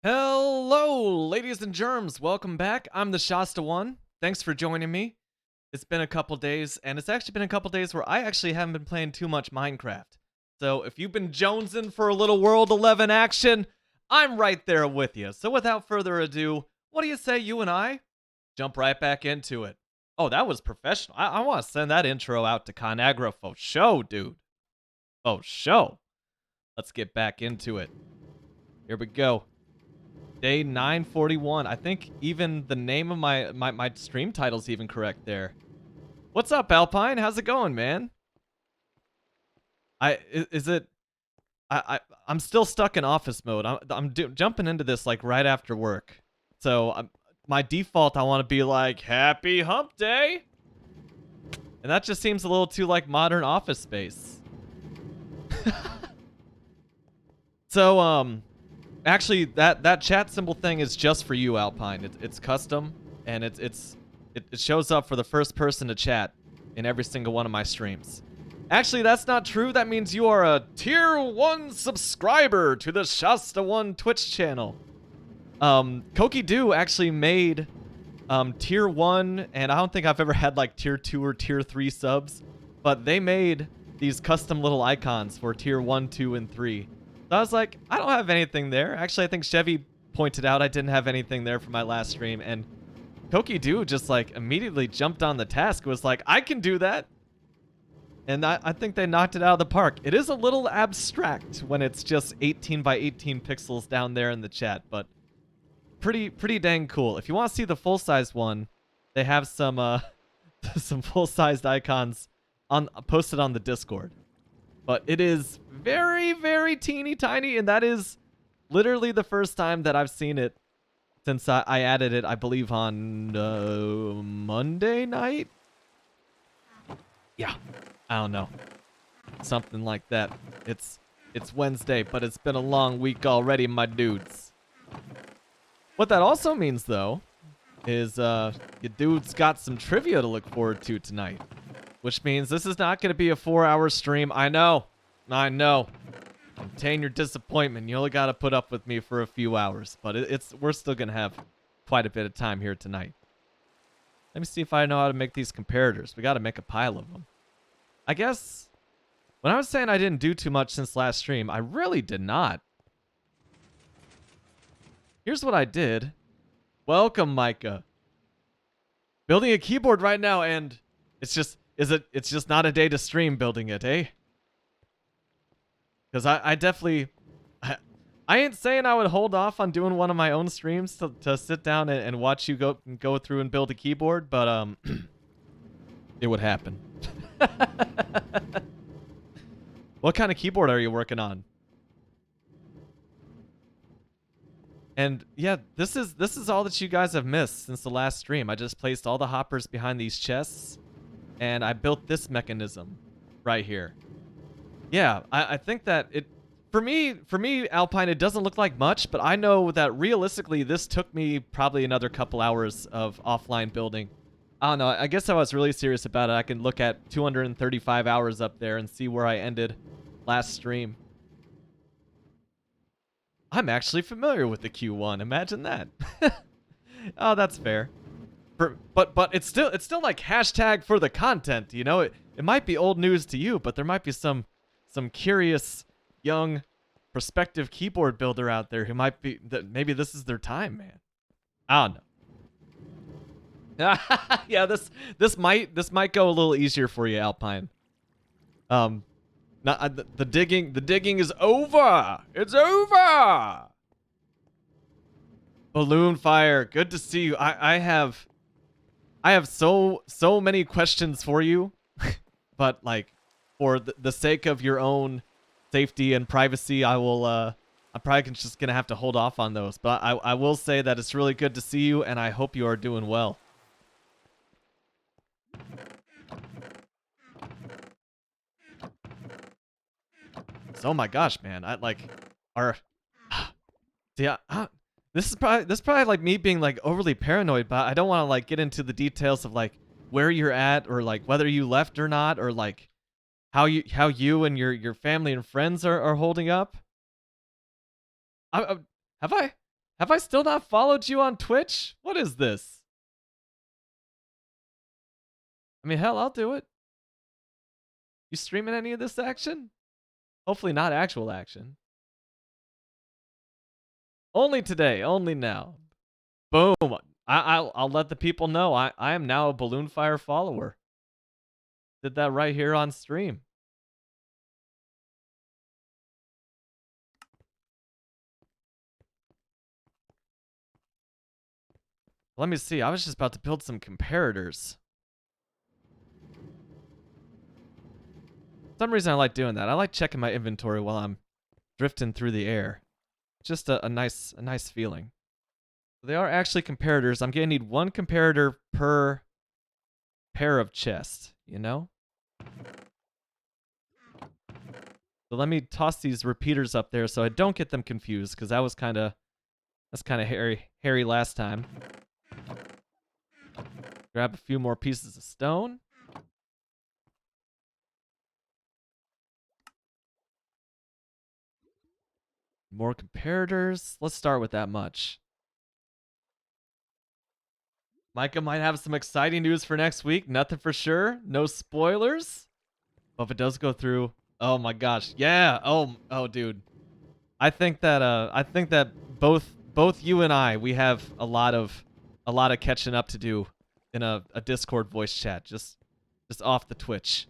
Hello, ladies and germs. Welcome back. I'm the Shasta One. Thanks for joining me. It's been a couple days, and it's actually been a couple days where I actually haven't been playing too much Minecraft. So if you've been jonesing for a little World 11 action, I'm right there with you. So without further ado, what do you say you and I jump right back into it? Oh, that was professional. I want to send that intro out to ConAgra for show, dude. For show. Let's get back into it. Here we go. Day 941. I think even the name of my stream title's even correct there. What's up, Alpine? How's it going, man? I'm still stuck in office mode. I'm jumping into this like right after work. So my default, I want to be like happy hump day. And that just seems a little too like modern office space. So actually, that chat symbol thing is just for you, Alpine. It's custom, and it shows up for the first person to chat in every single one of my streams. Actually, that's not true. That means you are a tier 1 subscriber to the Shasta One Twitch channel. Koki Do actually made tier 1, and I don't think I've ever had like tier 2 or tier 3 subs, but they made these custom little icons for tier 1, 2, and 3. So I was like, I don't have anything there. Actually, I think Chevy pointed out I didn't have anything there for my last stream, and Koki Do just like immediately jumped on the task, was like, I can do that. And I think they knocked it out of the park. It is a little abstract when it's just 18 by 18 pixels down there in the chat, but pretty dang cool. If you want to see the full-size one, they have some some full-sized icons posted on the Discord. But it is very teeny tiny, and that is literally the first time that I've seen it since I added it, I believe, on Monday night? Yeah, I don't know. Something like that. It's Wednesday, but it's been a long week already, my dudes. What that also means, though, is your dude's got some trivia to look forward to tonight. Which means this is not going to be a 4-hour stream. I know. Contain your disappointment. You only got to put up with me for a few hours. But we're still going to have quite a bit of time here tonight. Let me see if I know how to make these comparators. We got to make a pile of them. I guess when I was saying I didn't do too much since last stream, I really did not. Here's what I did. Welcome, Micah. Building a keyboard right now, and it's just not a day to stream building it, eh? Because I definitely... I ain't saying I would hold off on doing one of my own streams to sit down and watch you go through and build a keyboard, but it would happen. What kind of keyboard are you working on? And yeah, this is all that you guys have missed since the last stream. I just placed all the hoppers behind these chests, and I built this mechanism right here. Yeah, I think that for me, Alpine, it doesn't look like much, but I know that realistically, this took me probably another couple hours of offline building. I don't know. I guess I was really serious about it. I can look at 235 hours up there and see where I ended last stream. I'm actually familiar with the Q1. Imagine that. Oh, that's fair. But it's still like hashtag for the content, you know? It might be old news to you, but there might be some curious young prospective keyboard builder out there who might be that maybe this is their time, man. I don't know. Yeah, this might go a little easier for you, Alpine. The digging is over. It's over. Balloon fire. Good to see you. I have so many questions for you, but like for the sake of your own safety and privacy, I will I'm probably just gonna have to hold off on those. But I will say that it's really good to see you, and I hope you are doing well. So, oh my gosh, man! This is probably like me being like overly paranoid, but I don't want to like get into the details of like where you're at or like whether you left or not, or like how you and your family and friends are holding up. Have I Have I still not followed you on Twitch? What is this? I mean, hell, I'll do it. You streaming any of this action? Hopefully not actual action. Only today, only now. Boom. I'll let the people know I am now a Balloon Fire follower. Did that right here on stream. Let me see. I was just about to build some comparators. For some reason I like doing that. I like checking my inventory while I'm drifting through the air. Just a nice feeling. They are actually comparators. I'm gonna need one comparator per pair of chests, you know? So let me toss these repeaters up there so I don't get them confused, because that's kind of hairy last time. Grab a few more pieces of stone. More comparators. Let's start with that much. Micah might have some exciting news for next week. Nothing for sure. No spoilers. But if it does go through, oh my gosh. Yeah. Oh dude. I think that both you and I, we have a lot of catching up to do in a Discord voice chat, just off the Twitch.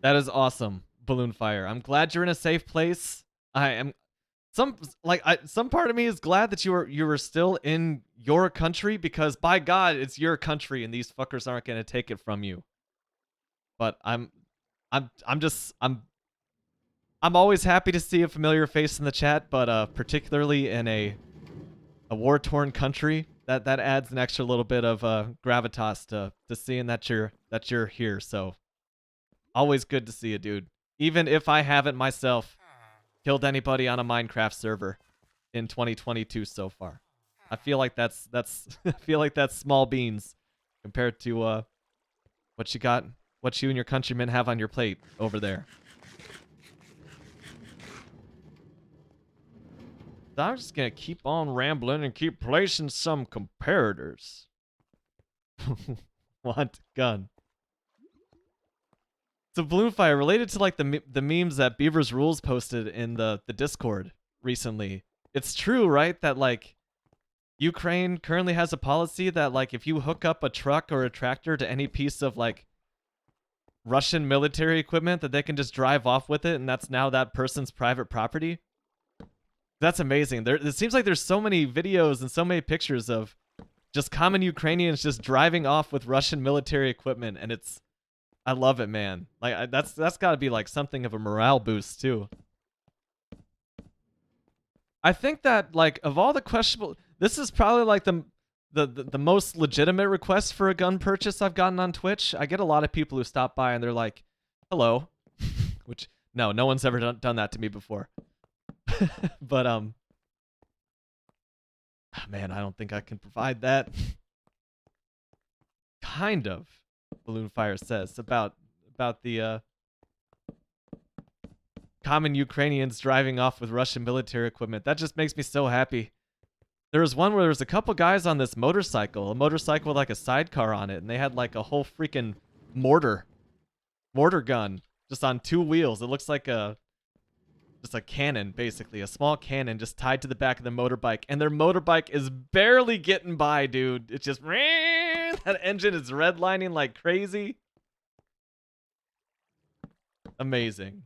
That is awesome, Balloon Fire. I'm glad you're in a safe place. I am some part of me is glad that you were still in your country, because by God, it's your country and these fuckers aren't gonna take it from you. But I'm always happy to see a familiar face in the chat, but particularly in a war-torn country, that adds an extra little bit of gravitas to seeing that you're here. So always good to see you, dude. Even if I haven't myself killed anybody on a Minecraft server in 2022 so far, I feel like that's I feel like that's small beans compared to what you and your countrymen have on your plate over there. So I'm just gonna keep on rambling and keep placing some comparators. Want gun. So Balloon Fire, related to like the memes that Beaver's Rules posted in the Discord recently. It's true, right? That like Ukraine currently has a policy that like if you hook up a truck or a tractor to any piece of like Russian military equipment, that they can just drive off with it, and that's now that person's private property. That's amazing. It seems like there's so many videos and so many pictures of just common Ukrainians just driving off with Russian military equipment, and I love it, man. Like that's got to be like something of a morale boost too. I think that like of all the questionable, this is probably like the most legitimate request for a gun purchase I've gotten on Twitch. I get a lot of people who stop by and they're like, "Hello," which no one's ever done that to me before. But man, I don't think I can provide that. Kind of, Balloon Fire says about the common Ukrainians driving off with Russian military equipment. That just makes me so happy. There was one where there was a couple guys on this motorcycle, a motorcycle with like a sidecar on it, and they had like a whole freaking mortar gun just on two wheels. It looks like just a cannon, basically a small cannon just tied to the back of the motorbike, and their motorbike is barely getting by, dude. It's just that engine is redlining like crazy. Amazing.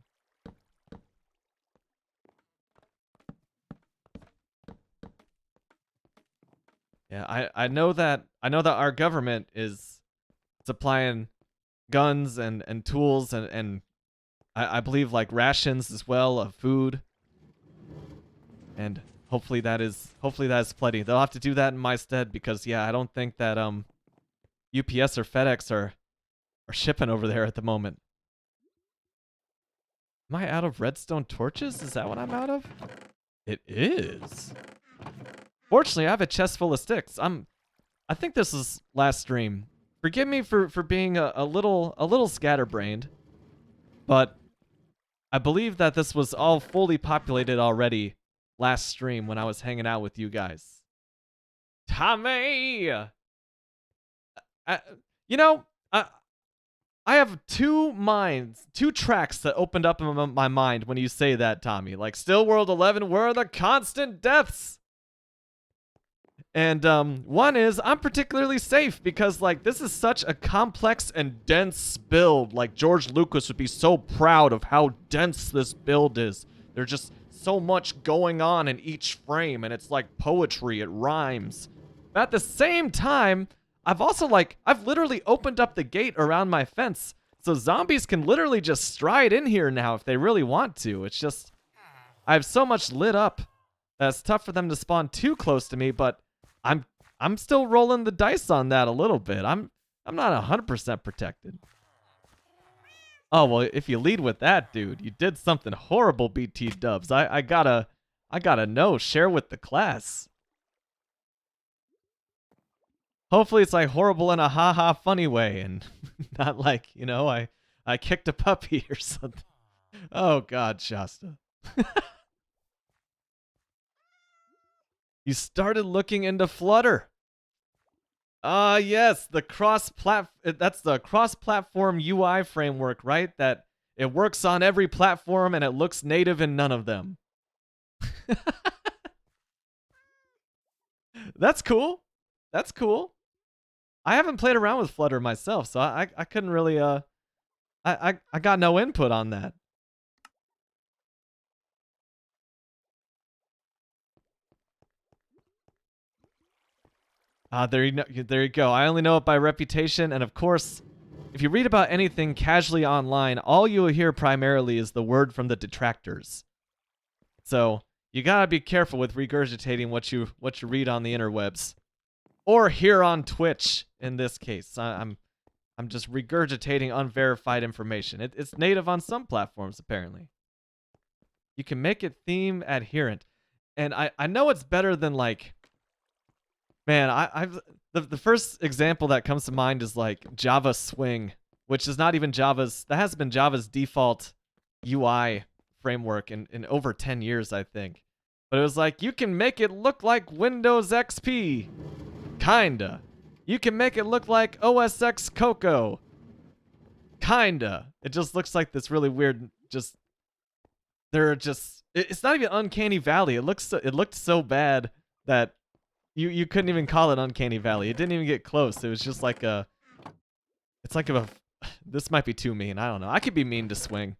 Yeah, I know that our government is supplying guns and tools and I believe like rations as well of food. And hopefully that is plenty. They'll have to do that in my stead, because yeah, I don't think that UPS or FedEx are shipping over there at the moment. Am I out of redstone torches? Is that what I'm out of? It is. Fortunately, I have a chest full of sticks. I think this is last stream. Forgive me for being a little scatterbrained, but I believe that this was all fully populated already last stream when I was hanging out with you guys. Tommy! You know, I have two tracks that opened up in my mind when you say that, Tommy. Like, Still World 11, where are the constant deaths? And one is, I'm particularly safe because, like, this is such a complex and dense build. Like, George Lucas would be so proud of how dense this build is. There's just so much going on in each frame, and it's like poetry. It rhymes. But at the same time, I've literally opened up the gate around my fence, so zombies can literally just stride in here now if they really want to. It's just, I have so much lit up that it's tough for them to spawn too close to me, but I'm still rolling the dice on that a little bit. I'm not 100% protected. Oh, well, if you lead with that, dude, you did something horrible, BT Dubs. I gotta know. Share with the class. Hopefully it's like horrible in a haha funny way and not like, you know, I kicked a puppy or something. Oh God, Shasta. You started looking into Flutter. Yes, that's the cross-platform UI framework, right? That it works on every platform and it looks native in none of them. That's cool. That's cool. I haven't played around with Flutter myself, so I couldn't really I got no input on that. There you go. I only know it by reputation, and of course, if you read about anything casually online, all you will hear primarily is the word from the detractors. So you gotta be careful with regurgitating what you read on the interwebs, or hear on Twitch. In this case, I'm just regurgitating unverified information. It's native on some platforms apparently. You can make it theme adherent, and I know it's better than like. Man, the first example that comes to mind is like Java Swing, which is not even that has been Java's default UI framework in over 10 years, I think. But it was like, you can make it look like Windows XP. Kinda. You can make it look like OS X Cocoa. Kinda. It just looks like this really weird, it's not even Uncanny Valley. It looked so bad that you couldn't even call it Uncanny Valley. It didn't even get close. It was just like this might be too mean. I don't know. I could be mean to Swing.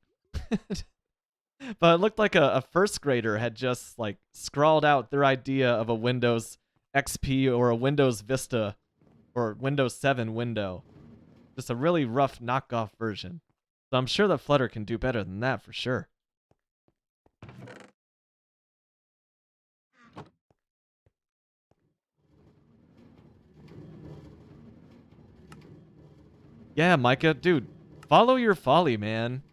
But it looked like a first grader had just like scrawled out their idea of a Windows XP or a Windows Vista or Windows 7 window. Just a really rough knockoff version. So I'm sure that Flutter can do better than that for sure. Yeah, Micah, dude, follow your folly, man.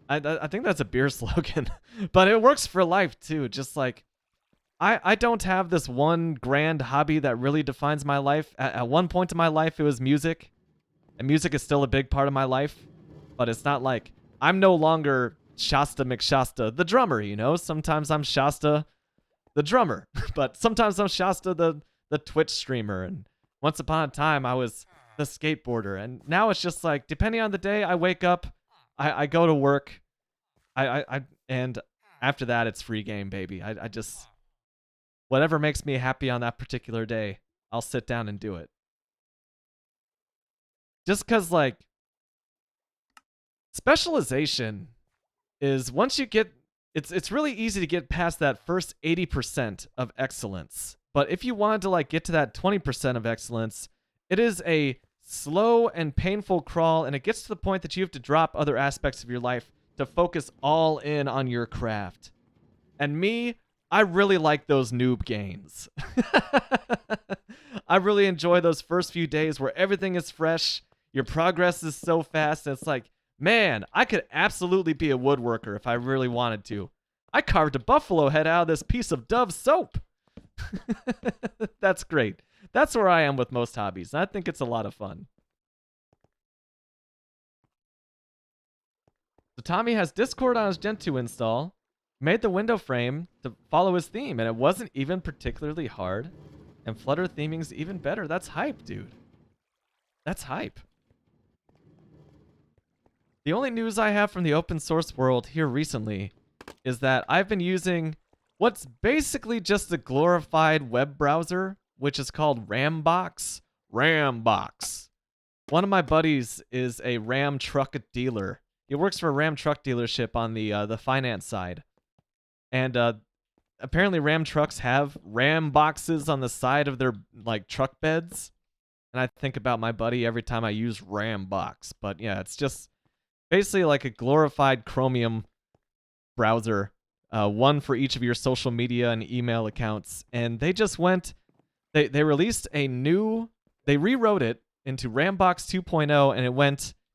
I think that's a beer slogan, but it works for life too. Just like, I don't have this one grand hobby that really defines my life. At one point in my life, it was music, and music is still a big part of my life, but it's not like, I'm no longer Shasta McShasta, the drummer, you know? Sometimes I'm Shasta, the drummer, but sometimes I'm Shasta, the Twitch streamer, and once upon a time, I was the skateboarder, and now it's just like, depending on the day, I wake up, I go to work, and after that, it's free game, baby. I just, whatever makes me happy on that particular day, I'll sit down and do it. Just because, like, specialization is once you get, it's really easy to get past that first 80% of excellence. But if you wanted to like get to that 20% of excellence, it is a slow and painful crawl, and it gets to the point that you have to drop other aspects of your life to focus all in on your craft. And me, I really like those noob gains. I really enjoy those first few days where everything is fresh, your progress is so fast, and it's like, man, I could absolutely be a woodworker if I really wanted to. I carved a buffalo head out of this piece of Dove soap. That's great. That's where I am with most hobbies. I think it's a lot of fun. So Tommy has Discord on his Gen 2 install, made the window frame to follow his theme, and it wasn't even particularly hard. And Flutter theming's even better. That's hype, dude. That's hype. The only news I have from the open source world here recently is that I've been using what's basically just a glorified web browser, which is called Rambox. Rambox. One of my buddies is a Ram truck dealer. He works for a Ram truck dealership on the finance side. And apparently Ram trucks have Ram boxes on the side of their like truck beds. And I think about my buddy every time I use Rambox. But yeah, it's just basically like a glorified Chromium browser, one for each of your social media and email accounts. And they just went, they released a new, they rewrote it into Rambox 2.0, and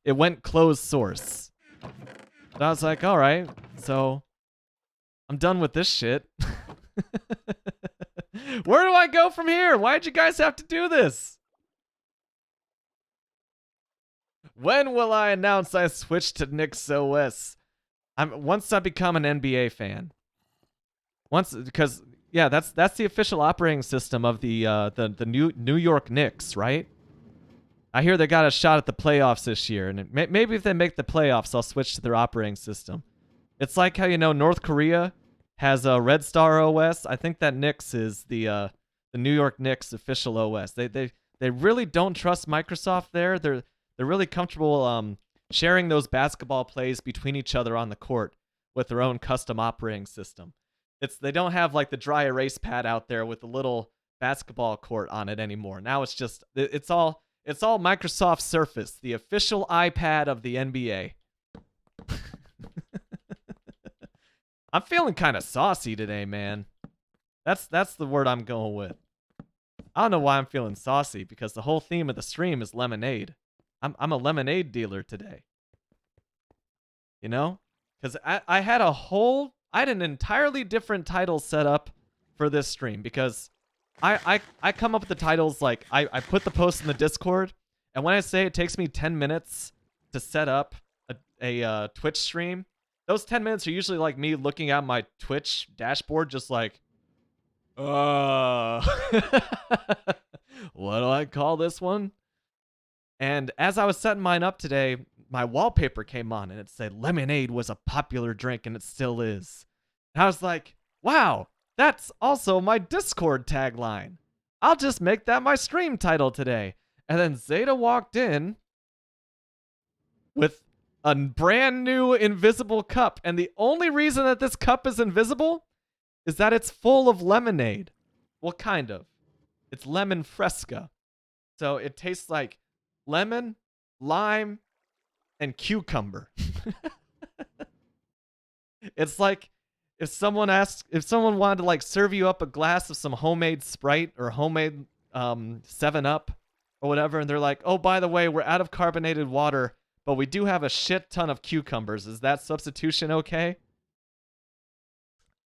it went closed source. So I was like, all right, so I'm done with this shit. Where do I go from here? Why'd you guys have to do this? When will I announce I switched to NixOS? Once I become an NBA fan. Because yeah, that's the official operating system of the New York Knicks, right? I hear they got a shot at the playoffs this year, and maybe if they make the playoffs, I'll switch to their operating system. It's like how North Korea has a Red Star OS. I think that Knicks is the New York Knicks official OS. They really don't trust Microsoft there. They're really comfortable sharing those basketball plays between each other on the court with their own custom operating system. They don't have like the dry erase pad out there with the little basketball court on it anymore. Now it's all Microsoft Surface, the official iPad of the NBA. I'm feeling kind of saucy today, man. That's the word I'm going with. I don't know why I'm feeling saucy, because the whole theme of the stream is lemonade. I'm a lemonade dealer today. You know? Because I had an entirely different title set up for this stream, because I come up with the titles like I put the post in the Discord, and when I say it takes me 10 minutes to set up a Twitch stream, those 10 minutes are usually like me looking at my Twitch dashboard just like, what do I call this one? And as I was setting mine up today, my wallpaper came on and it said lemonade was a popular drink, and it still is. And I was like, wow, that's also my Discord tagline. I'll just make that my stream title today. And then Zeta walked in with a brand new invisible cup. And the only reason that this cup is invisible is that it's full of lemonade. Well, kind of. It's lemon fresca. So it tastes like lemon, lime, and cucumber. It's like if someone wanted to like serve you up a glass of some homemade Sprite or homemade 7-Up or whatever, and they're like, oh, by the way, we're out of carbonated water, but we do have a shit ton of cucumbers. Is that substitution okay?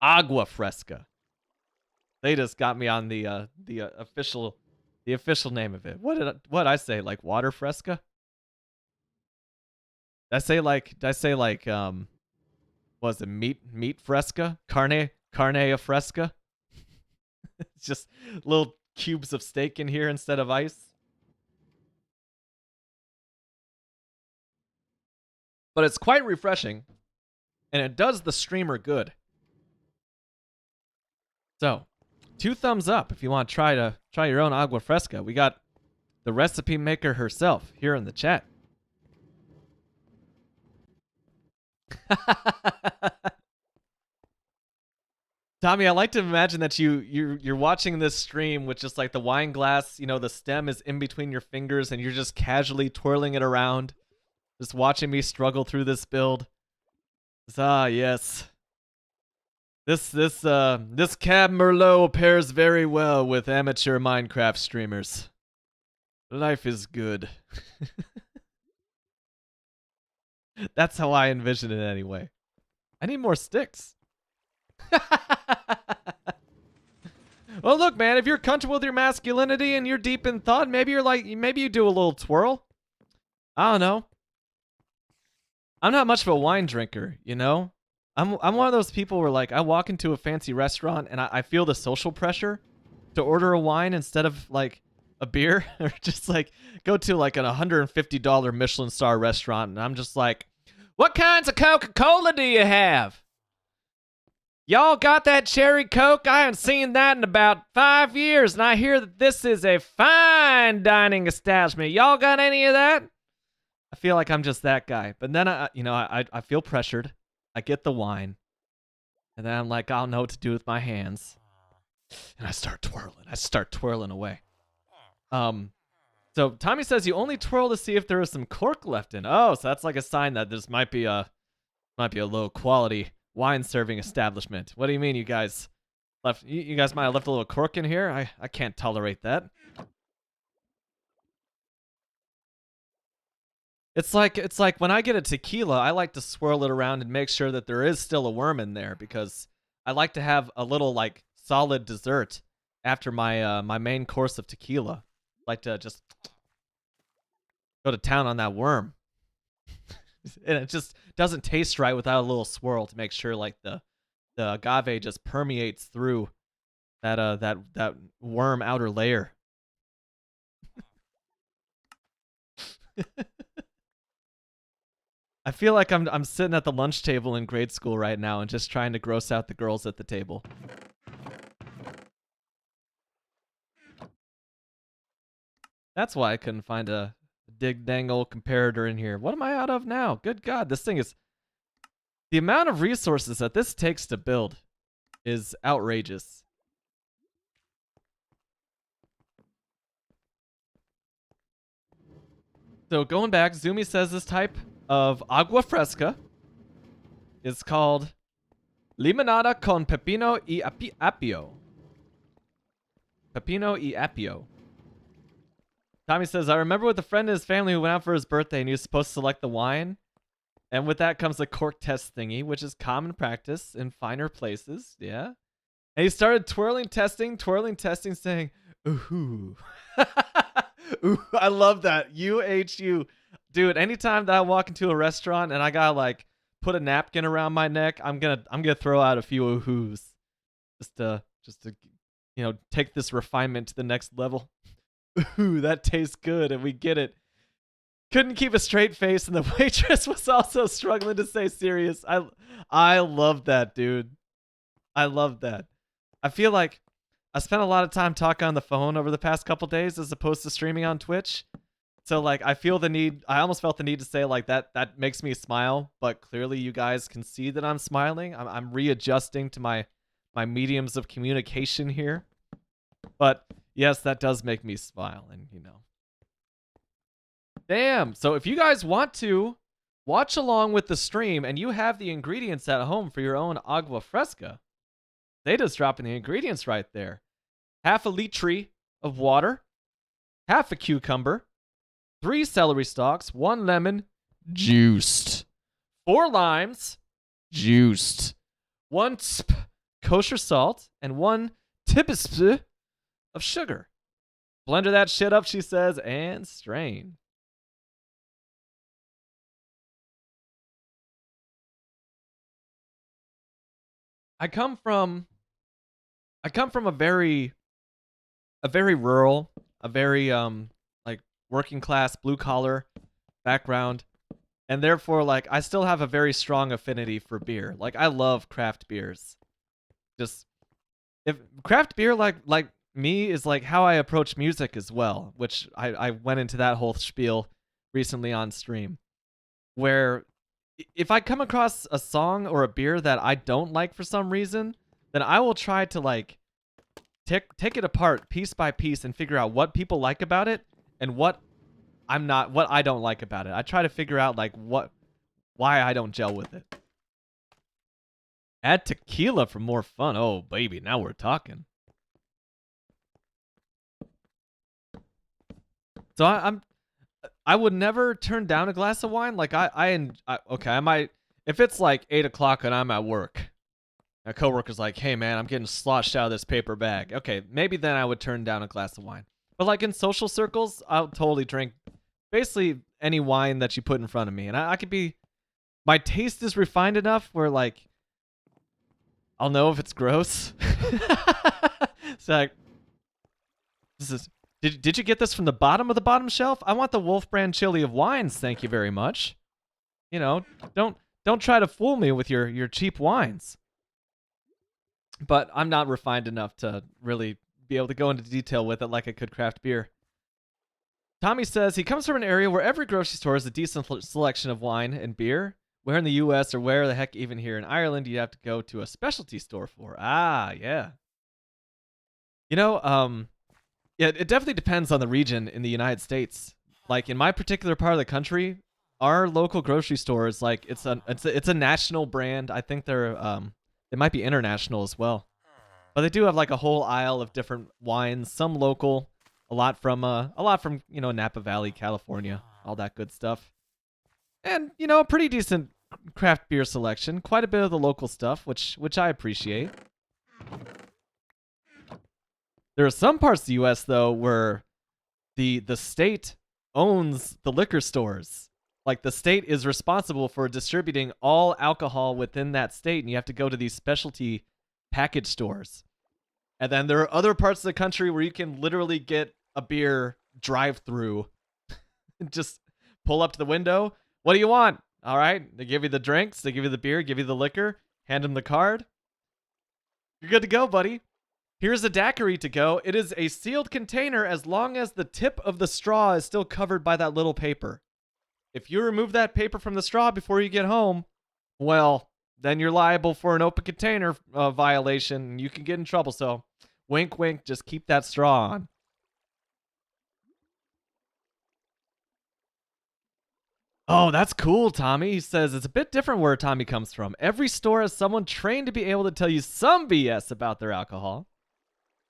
Agua fresca. They just got me on the official name of it. What did I say? Like water fresca? Did I say like was it meat fresca? Carne a fresca? It's just little cubes of steak in here instead of ice. But it's quite refreshing, and it does the streamer good. So, 2 thumbs up if you want to try your own agua fresca. We got the recipe maker herself here in the chat. Tommy, I like to imagine that you're watching this stream with just like the wine glass, the stem is in between your fingers, and you're just casually twirling it around, just watching me struggle through this build. Yes. This Cab Merlot pairs very well with amateur Minecraft streamers. Life is good. That's how I envision it anyway. I need more sticks. Well, look, man, if you're comfortable with your masculinity and you're deep in thought, maybe you do a little twirl. I don't know. I'm not much of a wine drinker, you know? I'm one of those people where like I walk into a fancy restaurant and I feel the social pressure to order a wine instead of like a beer or just like go to like an $150 Michelin star restaurant and I'm just like, what kinds of Coca-Cola do you have? Y'all got that cherry Coke? I haven't seen that in about 5 years and I hear that this is a fine dining establishment. Y'all got any of that? I feel like I'm just that guy. But then I feel pressured. I get the wine. And then I'm like, I don't know what to do with my hands. And I start twirling. I start twirling away. So Tommy says you only twirl to see if there is some cork left in. Oh, so that's like a sign that this might be a low quality wine serving establishment. What do you mean you guys left you guys might have left a little cork in here? I can't tolerate that. It's like when I get a tequila, I like to swirl it around and make sure that there is still a worm in there because I like to have a little like solid dessert after my my main course of tequila. I like to just go to town on that worm. And it just doesn't taste right without a little swirl to make sure like the agave just permeates through that worm outer layer. I feel like I'm sitting at the lunch table in grade school right now and just trying to gross out the girls at the table. That's why I couldn't find a dig dang old comparator in here. What am I out of now? Good God, this thing is... The amount of resources that this takes to build is outrageous. So going back, Zumi says this type of agua fresca is called limonada con pepino y apio. Pepino y apio. Tommy says, I remember with a friend and his family who went out for his birthday and he was supposed to select the wine. And with that comes the cork test thingy, which is common practice in finer places. Yeah. And he started twirling, testing, saying, ooh. Ooh, I love that. UHU. Dude, anytime that I walk into a restaurant and I gotta like put a napkin around my neck, I'm gonna throw out a few oohs. Just to take this refinement to the next level. Ooh, that tastes good, and we get it. Couldn't keep a straight face, and the waitress was also struggling to stay serious. I love that, dude. I love that. I feel like I spent a lot of time talking on the phone over the past couple days as opposed to streaming on Twitch. So like I almost felt the need to say like that makes me smile, but clearly you guys can see that I'm smiling. I'm readjusting to my mediums of communication here. But yes, that does make me smile, and Damn. So if you guys want to watch along with the stream and you have the ingredients at home for your own agua fresca, they just dropping the ingredients right there. Half a litre of water, half a cucumber, 3 celery stalks, 1 lemon, juiced, 4 limes, juiced, 1 kosher salt, and 1 tablespoon of sugar. Blender that shit up, she says, and strain. I come from a very rural, a very like working class, blue collar background, and therefore like I still have a very strong affinity for beer. Like I love craft beers. Just if craft beer like me is like how I approach music as well, which I went into that whole spiel recently on stream, where if I come across a song or a beer that I don't like for some reason, then I will try to like take it apart piece by piece and figure out what people like about it and what I don't like about it. I try to figure out like why I don't gel with it. Add tequila for more fun. Oh baby, now we're talking. So I would never turn down a glass of wine. Like I might, if it's like 8 o'clock and I'm at work, a coworker's like, hey man, I'm getting sloshed out of this paper bag. Okay, maybe then I would turn down a glass of wine. But like in social circles, I'll totally drink basically any wine that you put in front of me. And I could be My taste is refined enough where like I'll know if it's gross. It's like, this is. Did you get this from the bottom shelf? I want the Wolf brand chili of wines, thank you very much. You know, don't try to fool me with your cheap wines. But I'm not refined enough to really be able to go into detail with it like I could craft beer. Tommy says he comes from an area where every grocery store has a decent selection of wine and beer. Where in the US or where the heck even here in Ireland you have to go to a specialty store for? Ah, yeah. You know, yeah, it definitely depends on the region in the United States. Like in my particular part of the country, our local grocery store is like it's a national brand. I think they might be international as well. But they do have like a whole aisle of different wines, some local, a lot from Napa Valley, California, all that good stuff. And, a pretty decent craft beer selection, quite a bit of the local stuff, which I appreciate. There are some parts of the US though where the state owns the liquor stores. Like the state is responsible for distributing all alcohol within that state, and you have to go to these specialty package stores. And then there are other parts of the country where you can literally get a beer drive-through. Just pull up to the window. What do you want? All right. They give you the drinks. They give you the beer. Give you the liquor. Hand them the card. You're good to go, buddy. Here's a daiquiri to go. It is a sealed container as long as the tip of the straw is still covered by that little paper. If you remove that paper from the straw before you get home, well, then you're liable for an open container violation and you can get in trouble. So, wink, wink, just keep that straw on. Oh, that's cool, Tommy. He says it's a bit different where Tommy comes from. Every store has someone trained to be able to tell you some BS about their alcohol.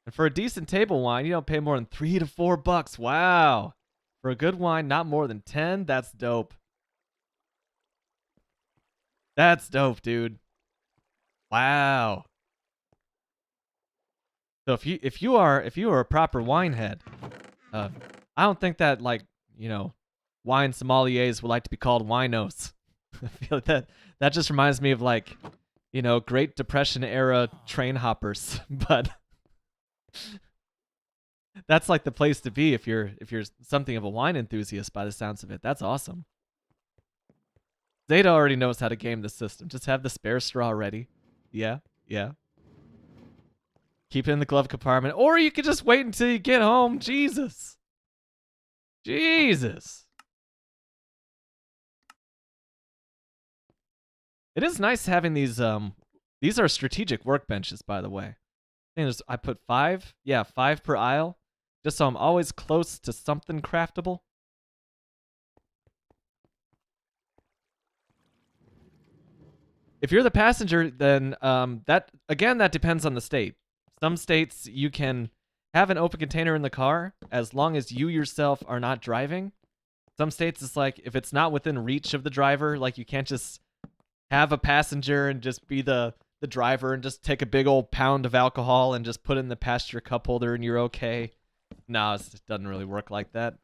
And for a decent table wine, you don't pay more than $3 to $4. Wow. For a good wine, not more than 10. That's dope. That's dope, dude. Wow. So if you are a proper wine head, I don't think that wine sommeliers would like to be called winos. I feel like that just reminds me of Great Depression era train hoppers. But that's like the place to be if you're something of a wine enthusiast by the sounds of it. That's awesome. Zeta already knows how to game the system. Just have the spare straw ready. Yeah. Keep it in the glove compartment. Or you could just wait until you get home. Jesus. It is nice having these are strategic workbenches, by the way. I put 5. Yeah, 5 per aisle. Just so I'm always close to something craftable. If you're the passenger, then that depends on the state. Some states you can have an open container in the car as long as you yourself are not driving. Some states it's like if it's not within reach of the driver, like you can't just have a passenger and just be the driver and just take a big old pound of alcohol and just put it in the passenger cup holder and you're okay. No, it doesn't really work like that.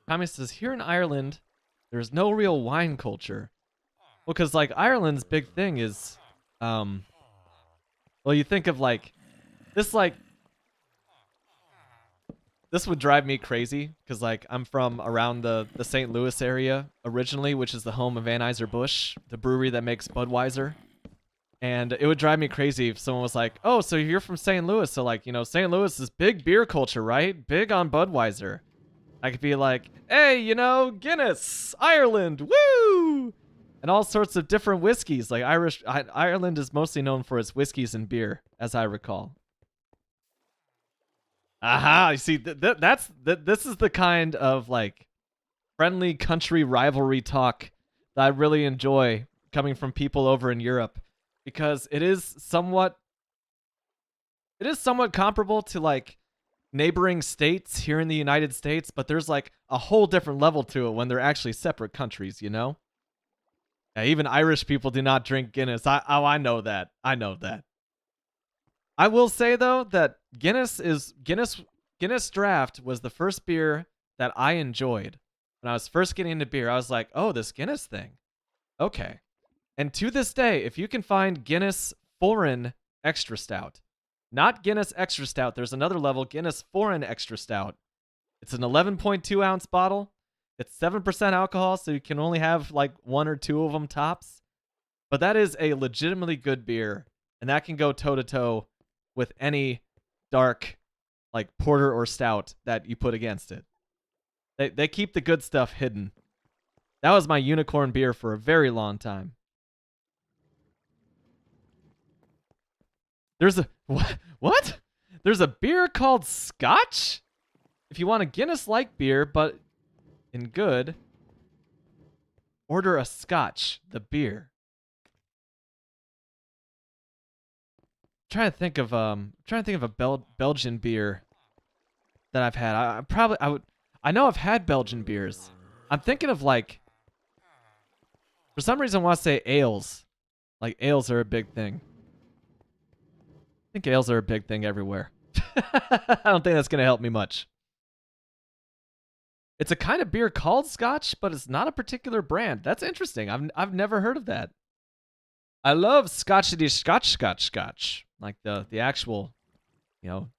Tommy says, here in Ireland, there's no real wine culture. Well, because Ireland's big thing is, you think of this would drive me crazy because I'm from around the St. Louis area originally, which is the home of Anheuser-Busch, the brewery that makes Budweiser. And it would drive me crazy if someone was like, oh, so you're from St. Louis. So St. Louis is big beer culture, right? Big on Budweiser. I could be like, hey, Guinness, Ireland, woo! And all sorts of different whiskeys. Ireland is mostly known for its whiskeys and beer, as I recall. Aha, you see, this is the kind of friendly country rivalry talk that I really enjoy coming from people over in Europe, because it is somewhat comparable to neighboring states here in the United States, but there's a whole different level to it when they're actually separate countries, Yeah, even Irish people do not drink Guinness. I know that. I will say though that Guinness Draft was the first beer that I enjoyed. when I was first getting into beer, I was like, oh, this Guinness thing. Okay. And to this day, if you can find Guinness Foreign Extra Stout, not Guinness Extra Stout, there's another level, Guinness Foreign Extra Stout. It's an 11.2 ounce bottle. It's 7% alcohol, so you can only have like 1 or 2 of them tops. But that is a legitimately good beer, and that can go toe to toe with any dark, like porter or stout that you put against it. They keep the good stuff hidden. That was my unicorn beer for a very long time. There's a what? There's a beer called Scotch? If you want a Guinness-like beer, but in good, order a Scotch, the beer. Trying to think of a Belgian beer that I've had. I know I've had Belgian beers. I'm thinking of like, for some reason I want to say ales. Like ales are a big thing. I think ales are a big thing everywhere. I don't think that's gonna help me much. It's a kind of beer called Scotch, but it's not a particular brand. That's interesting. I've never heard of that. I love Scotchity Scotch. Like the actual,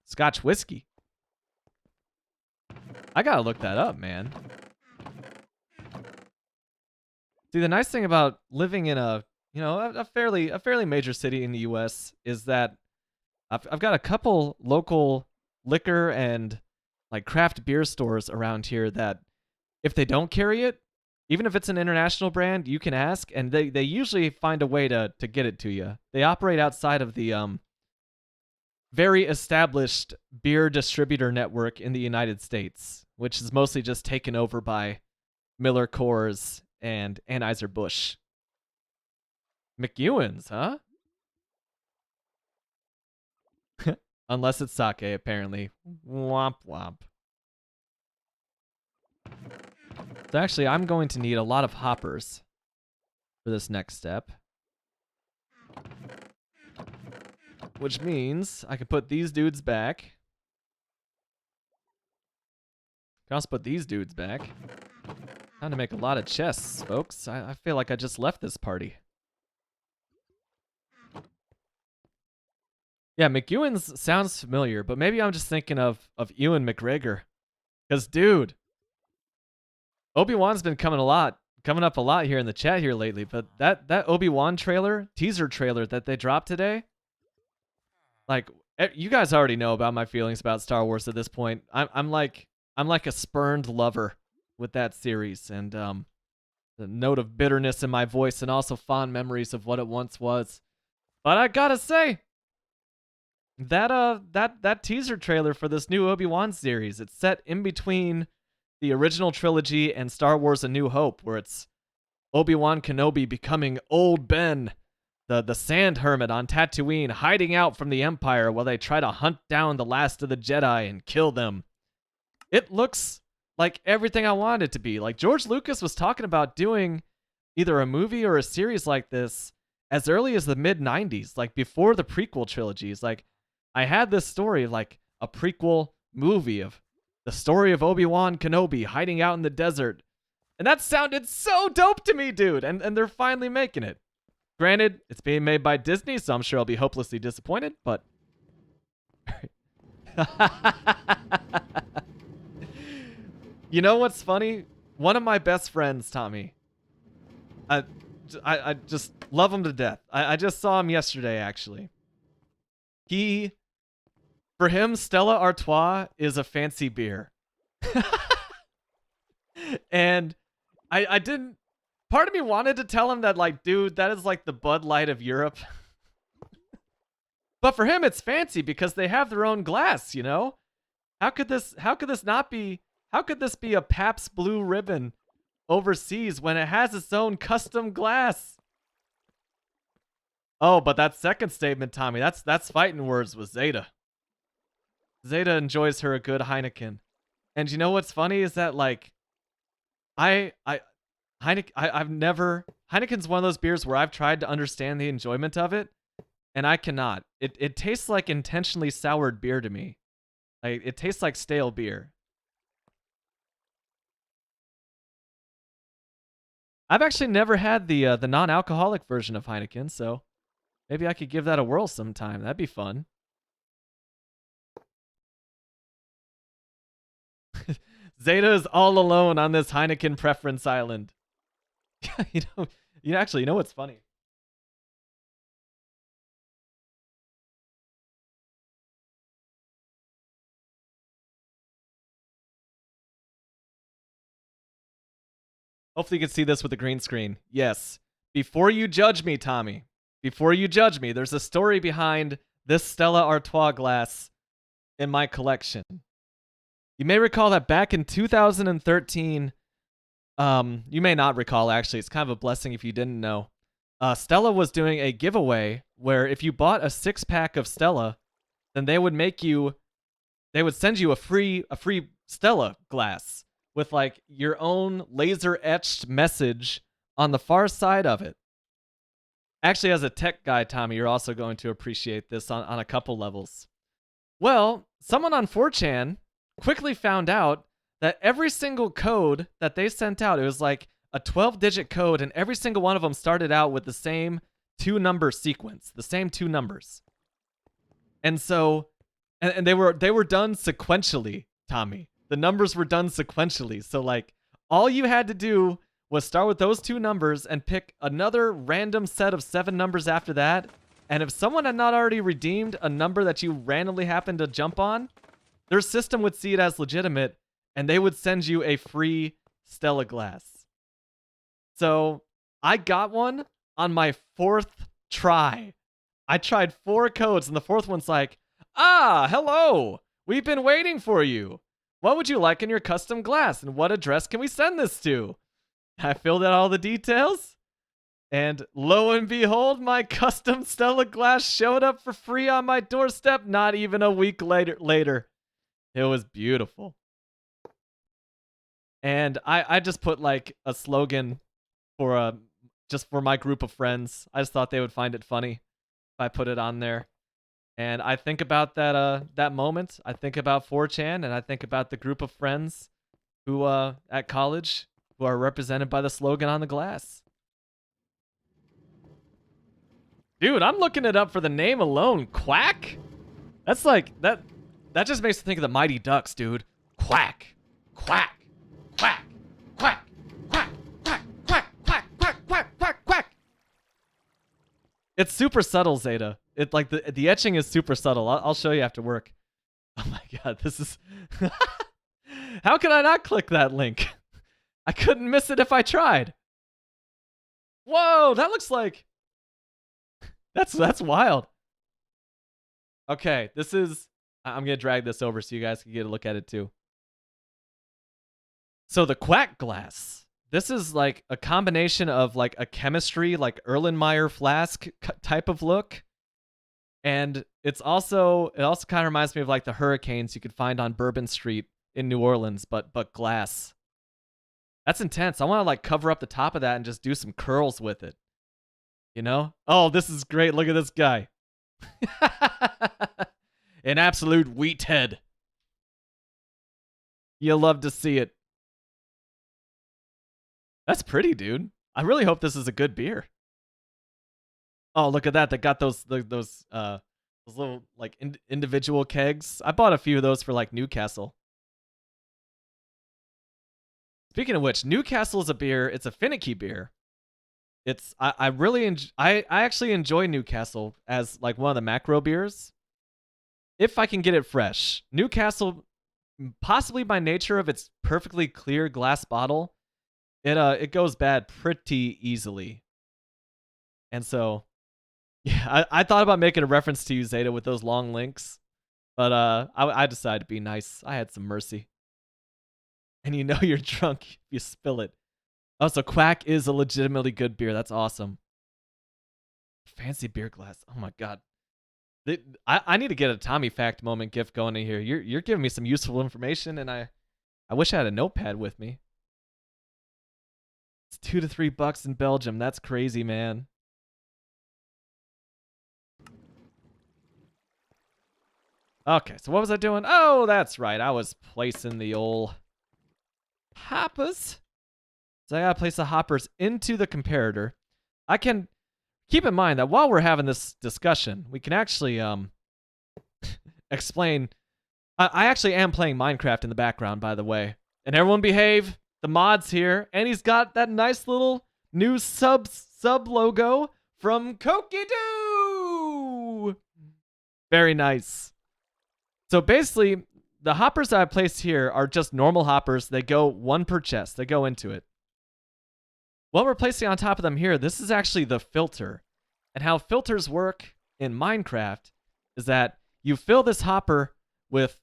Scotch whiskey. I gotta look that up, man. See, the nice thing about living in a fairly major city in the U.S. is that I've got a couple local liquor and like craft beer stores around here that if they don't carry it, even if it's an international brand, you can ask, and they usually find a way to get it to you. They operate outside of the very established beer distributor network in the United States, which is mostly just taken over by Miller Coors and Anheuser-Busch. McEwen's, huh? Unless it's sake, apparently. Womp womp. So actually, I'm going to need a lot of hoppers for this next step. Which means I can put these dudes back. I can also put these dudes back. Time to make a lot of chests, folks. I feel like I just left this party. Yeah, McEwen's sounds familiar, but maybe I'm just thinking of Ewan McGregor. Because, dude, Obi-Wan's been coming up a lot here in the chat here lately, but that Obi-Wan teaser trailer that they dropped today, like, you guys already know about my feelings about Star Wars at this point. I'm like a spurned lover with that series, and the note of bitterness in my voice and also fond memories of what it once was. But I gotta say, that teaser trailer for this new Obi-Wan series, it's set in between the original trilogy and Star Wars A New Hope, where it's Obi-Wan Kenobi becoming Old Ben, the sand hermit on Tatooine, hiding out from the Empire while they try to hunt down the last of the Jedi and kill them. It looks like everything I wanted it to be. Like, George Lucas was talking about doing either a movie or a series like this as early as the mid-90s, like before the prequel trilogies. Like, I had this story of like a prequel movie of the story of Obi-Wan Kenobi hiding out in the desert. And that sounded so dope to me, dude. And they're finally making it. Granted, it's being made by Disney, so I'm sure I'll be hopelessly disappointed, but... You know what's funny? One of my best friends, Tommy, I just love him to death. I just saw him yesterday, actually. For him, Stella Artois is a fancy beer. And I didn't... Part of me wanted to tell him that, like, dude, that is like the Bud Light of Europe. But for him, it's fancy because they have their own glass, you know? How could this be a Pabst Blue Ribbon overseas when it has its own custom glass? Oh, but that second statement, Tommy, that's fighting words with Zeta. Zeta enjoys her a good Heineken. And you know what's funny is that, like, Heineken's one of those beers where I've tried to understand the enjoyment of it, and I cannot. It tastes like intentionally soured beer to me. Like, it tastes like stale beer. I've actually never had the non-alcoholic version of Heineken, so maybe I could give that a whirl sometime. That'd be fun. Zeta is all alone on this Heineken preference island. you know, you know what's funny? Hopefully you can see this with the green screen. Yes. Before you judge me, Tommy, before you judge me, there's a story behind this Stella Artois glass in my collection. You may recall that back in 2013, you may not recall actually, it's kind of a blessing if you didn't know. Stella was doing a giveaway where if you bought a 6-pack of Stella, then they would send you a free Stella glass with like your own laser etched message on the far side of it. Actually, as a tech guy, Tommy, you're also going to appreciate this on a couple levels. Well, someone on 4chan quickly found out that every single code that they sent out, it was like a 12-digit code, and every single one of them started out with the same 2-number sequence, the same 2 numbers. And so, and they were done sequentially, Tommy. The numbers were done sequentially. So like, all you had to do was start with those 2 numbers and pick another random set of 7 numbers after that. And if someone had not already redeemed a number that you randomly happened to jump on, their system would see it as legitimate, and they would send you a free Stella glass. So I got one on my 4th try. I tried 4 codes, and the 4th one's like, "Ah, hello. We've been waiting for you. What would you like in your custom glass, and what address can we send this to?" I filled out all the details, and lo and behold, my custom Stella glass showed up for free on my doorstep not even a week later. It was beautiful. And I just put like a slogan for just for my group of friends. I just thought they would find it funny if I put it on there. And I think about that moment. I think about 4chan, and I think about the group of friends who at college who are represented by the slogan on the glass. Dude, I'm looking it up for the name alone. Quack? That's like that just makes me think of the Mighty Ducks, dude. Quack. Quack. Quack. Quack. Quack. Quack. Quack. Quack. Quack. Quack. Quack. Quack. It's super subtle, Zeta. It like the etching is super subtle. I'll show you after work. Oh my god, this is how could I not click that link? I couldn't miss it if I tried. Whoa, that looks like that's wild. Okay, this is I'm gonna drag this over so you guys can get a look at it too. So the Quack glass. This is like a combination of like a chemistry, like Erlenmeyer flask type of look. And it also kind of reminds me of like the hurricanes you could find on Bourbon Street in New Orleans, but glass. That's intense. I want to like cover up the top of that and just do some curls with it. You know? Oh, this is great. Look at this guy. An absolute wheat head. You'll love to see it. That's pretty, dude. I really hope this is a good beer. Oh, look at that. They got those little like individual kegs. I bought a few of those for like Newcastle. Speaking of which, Newcastle is a beer. It's a finicky beer. It's I actually enjoy Newcastle as like one of the macro beers. If I can get it fresh. Newcastle, possibly by nature of its perfectly clear glass bottle, it goes bad pretty easily. And so, yeah, I thought about making a reference to you, Zeta, with those long links, but I decided to be nice. I had some mercy. And you know you're drunk if you spill it. Oh, so Quack is a legitimately good beer. That's awesome. Fancy beer glass. Oh my god. I need to get a Tommy Fact moment gift going in here. You're giving me some useful information, and I wish I had a notepad with me. It's $2 to $3 in Belgium. That's crazy, man. Okay, so what was I doing? Oh, that's right. I was placing the old hoppers. So I gotta place the hoppers into the comparator. I can keep in mind that while we're having this discussion, we can actually explain. I actually am playing Minecraft in the background, by the way. And everyone behave. The mod's here, and he's got that nice little new sub logo from Kokidoo. Very nice. So basically, the hoppers that I placed here are just normal hoppers. They go one per chest. They go into it. What we're placing on top of them here, this is actually the filter. And how filters work in Minecraft is that you fill this hopper with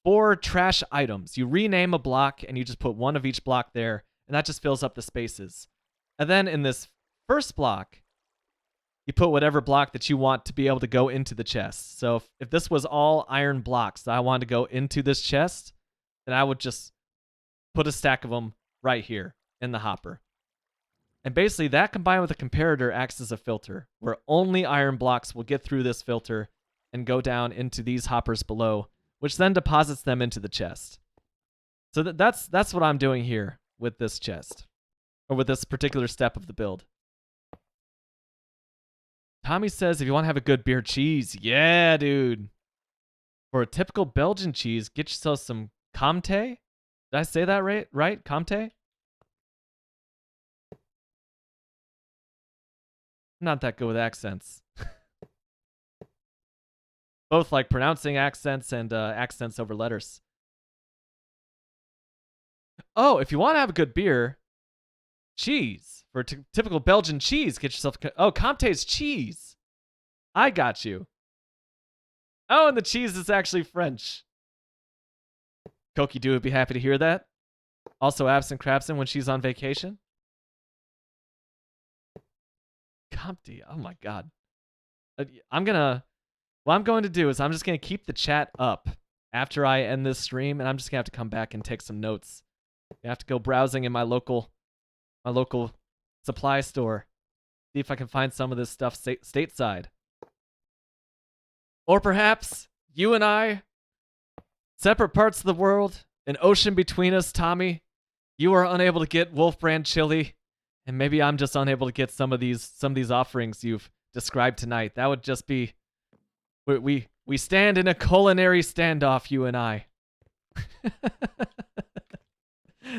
4 trash items. You rename a block and you just put one of each block there, and that just fills up the spaces. And then in this first block, you put whatever block that you want to be able to go into the chest. So if this was all iron blocks that I wanted to go into this chest, then I would just put a stack of them right here in the hopper. And basically that combined with a comparator acts as a filter, where only iron blocks will get through this filter and go down into these hoppers below, which then deposits them into the chest. So that's what I'm doing here with this chest, or with this particular step of the build. Tommy says, if you want to have a good beer cheese, yeah, dude. For a typical Belgian cheese, get yourself some Comte. Did I say that right? Right? Comte? I'm not that good with accents. Both like pronouncing accents and accents over letters. Oh, if you want to have a good beer, cheese. For typical Belgian cheese, get yourself... Oh, Comte's cheese. I got you. Oh, and the cheese is actually French. Kokidoo would be happy to hear that. Also absent Crabson when she's on vacation. Comte, oh my god. What I'm going to do is I'm just going to keep the chat up after I end this stream, and I'm just going to have to come back and take some notes. I have to go browsing in my local supply store. See if I can find some of this stuff stateside. Or perhaps you and I, separate parts of the world, an ocean between us, Tommy. You are unable to get Wolf Brand chili, and maybe I'm just unable to get some of these offerings you've described tonight. That would just be... We stand in a culinary standoff, you and I.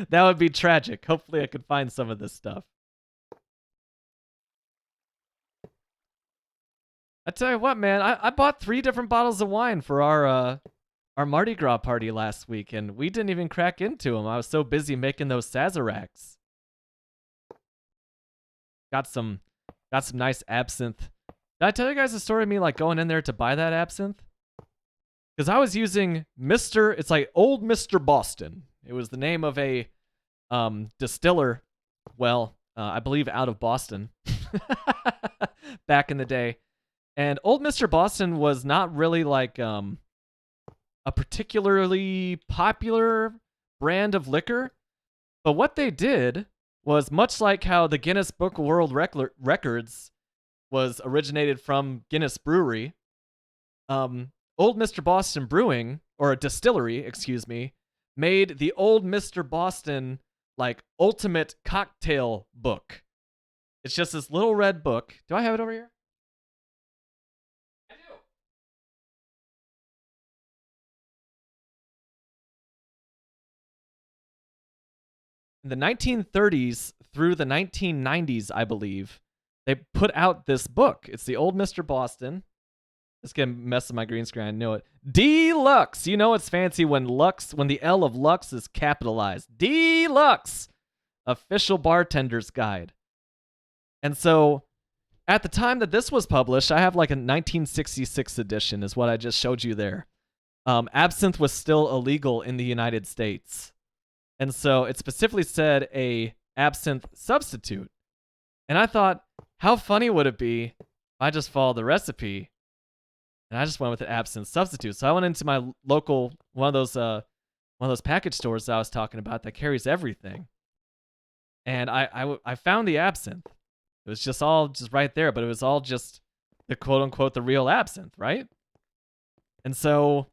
That would be tragic. Hopefully I could find some of this stuff. I tell you what, man, I bought 3 different bottles of wine for our Mardi Gras party last week, and we didn't even crack into them. I was so busy making those Sazeracs. Got some nice absinthe. Did I tell you guys the story of me like going in there to buy that absinthe? Because I was using it's like Old Mr. Boston. It was the name of a distiller, well, I believe out of Boston back in the day. And Old Mr. Boston was not really like a particularly popular brand of liquor. But what they did was, much like how the Guinness Book of World Records was originated from Guinness Brewery, Old Mr. Boston Brewing, or a distillery, excuse me, made the Old Mr. Boston like ultimate cocktail book. It's just this little red book. Do I have it over here? I do. In the 1930s through the 1990s, I believe, they put out this book. It's the Old Mr. Boston. It's gonna mess with my green screen. I know it. Deluxe. You know it's fancy when the L of Lux is capitalized. Deluxe. Official Bartender's Guide. And so, at the time that this was published, I have like a 1966 edition, is what I just showed you there. Absinthe was still illegal in the United States, and so it specifically said a absinthe substitute. And I thought, how funny would it be if I just followed the recipe? And I just went with an absinthe substitute. So I went into my local one of those package stores that I was talking about that carries everything, and I found the absinthe. It was just right there, but it was all just the quote unquote the real absinthe, right? And so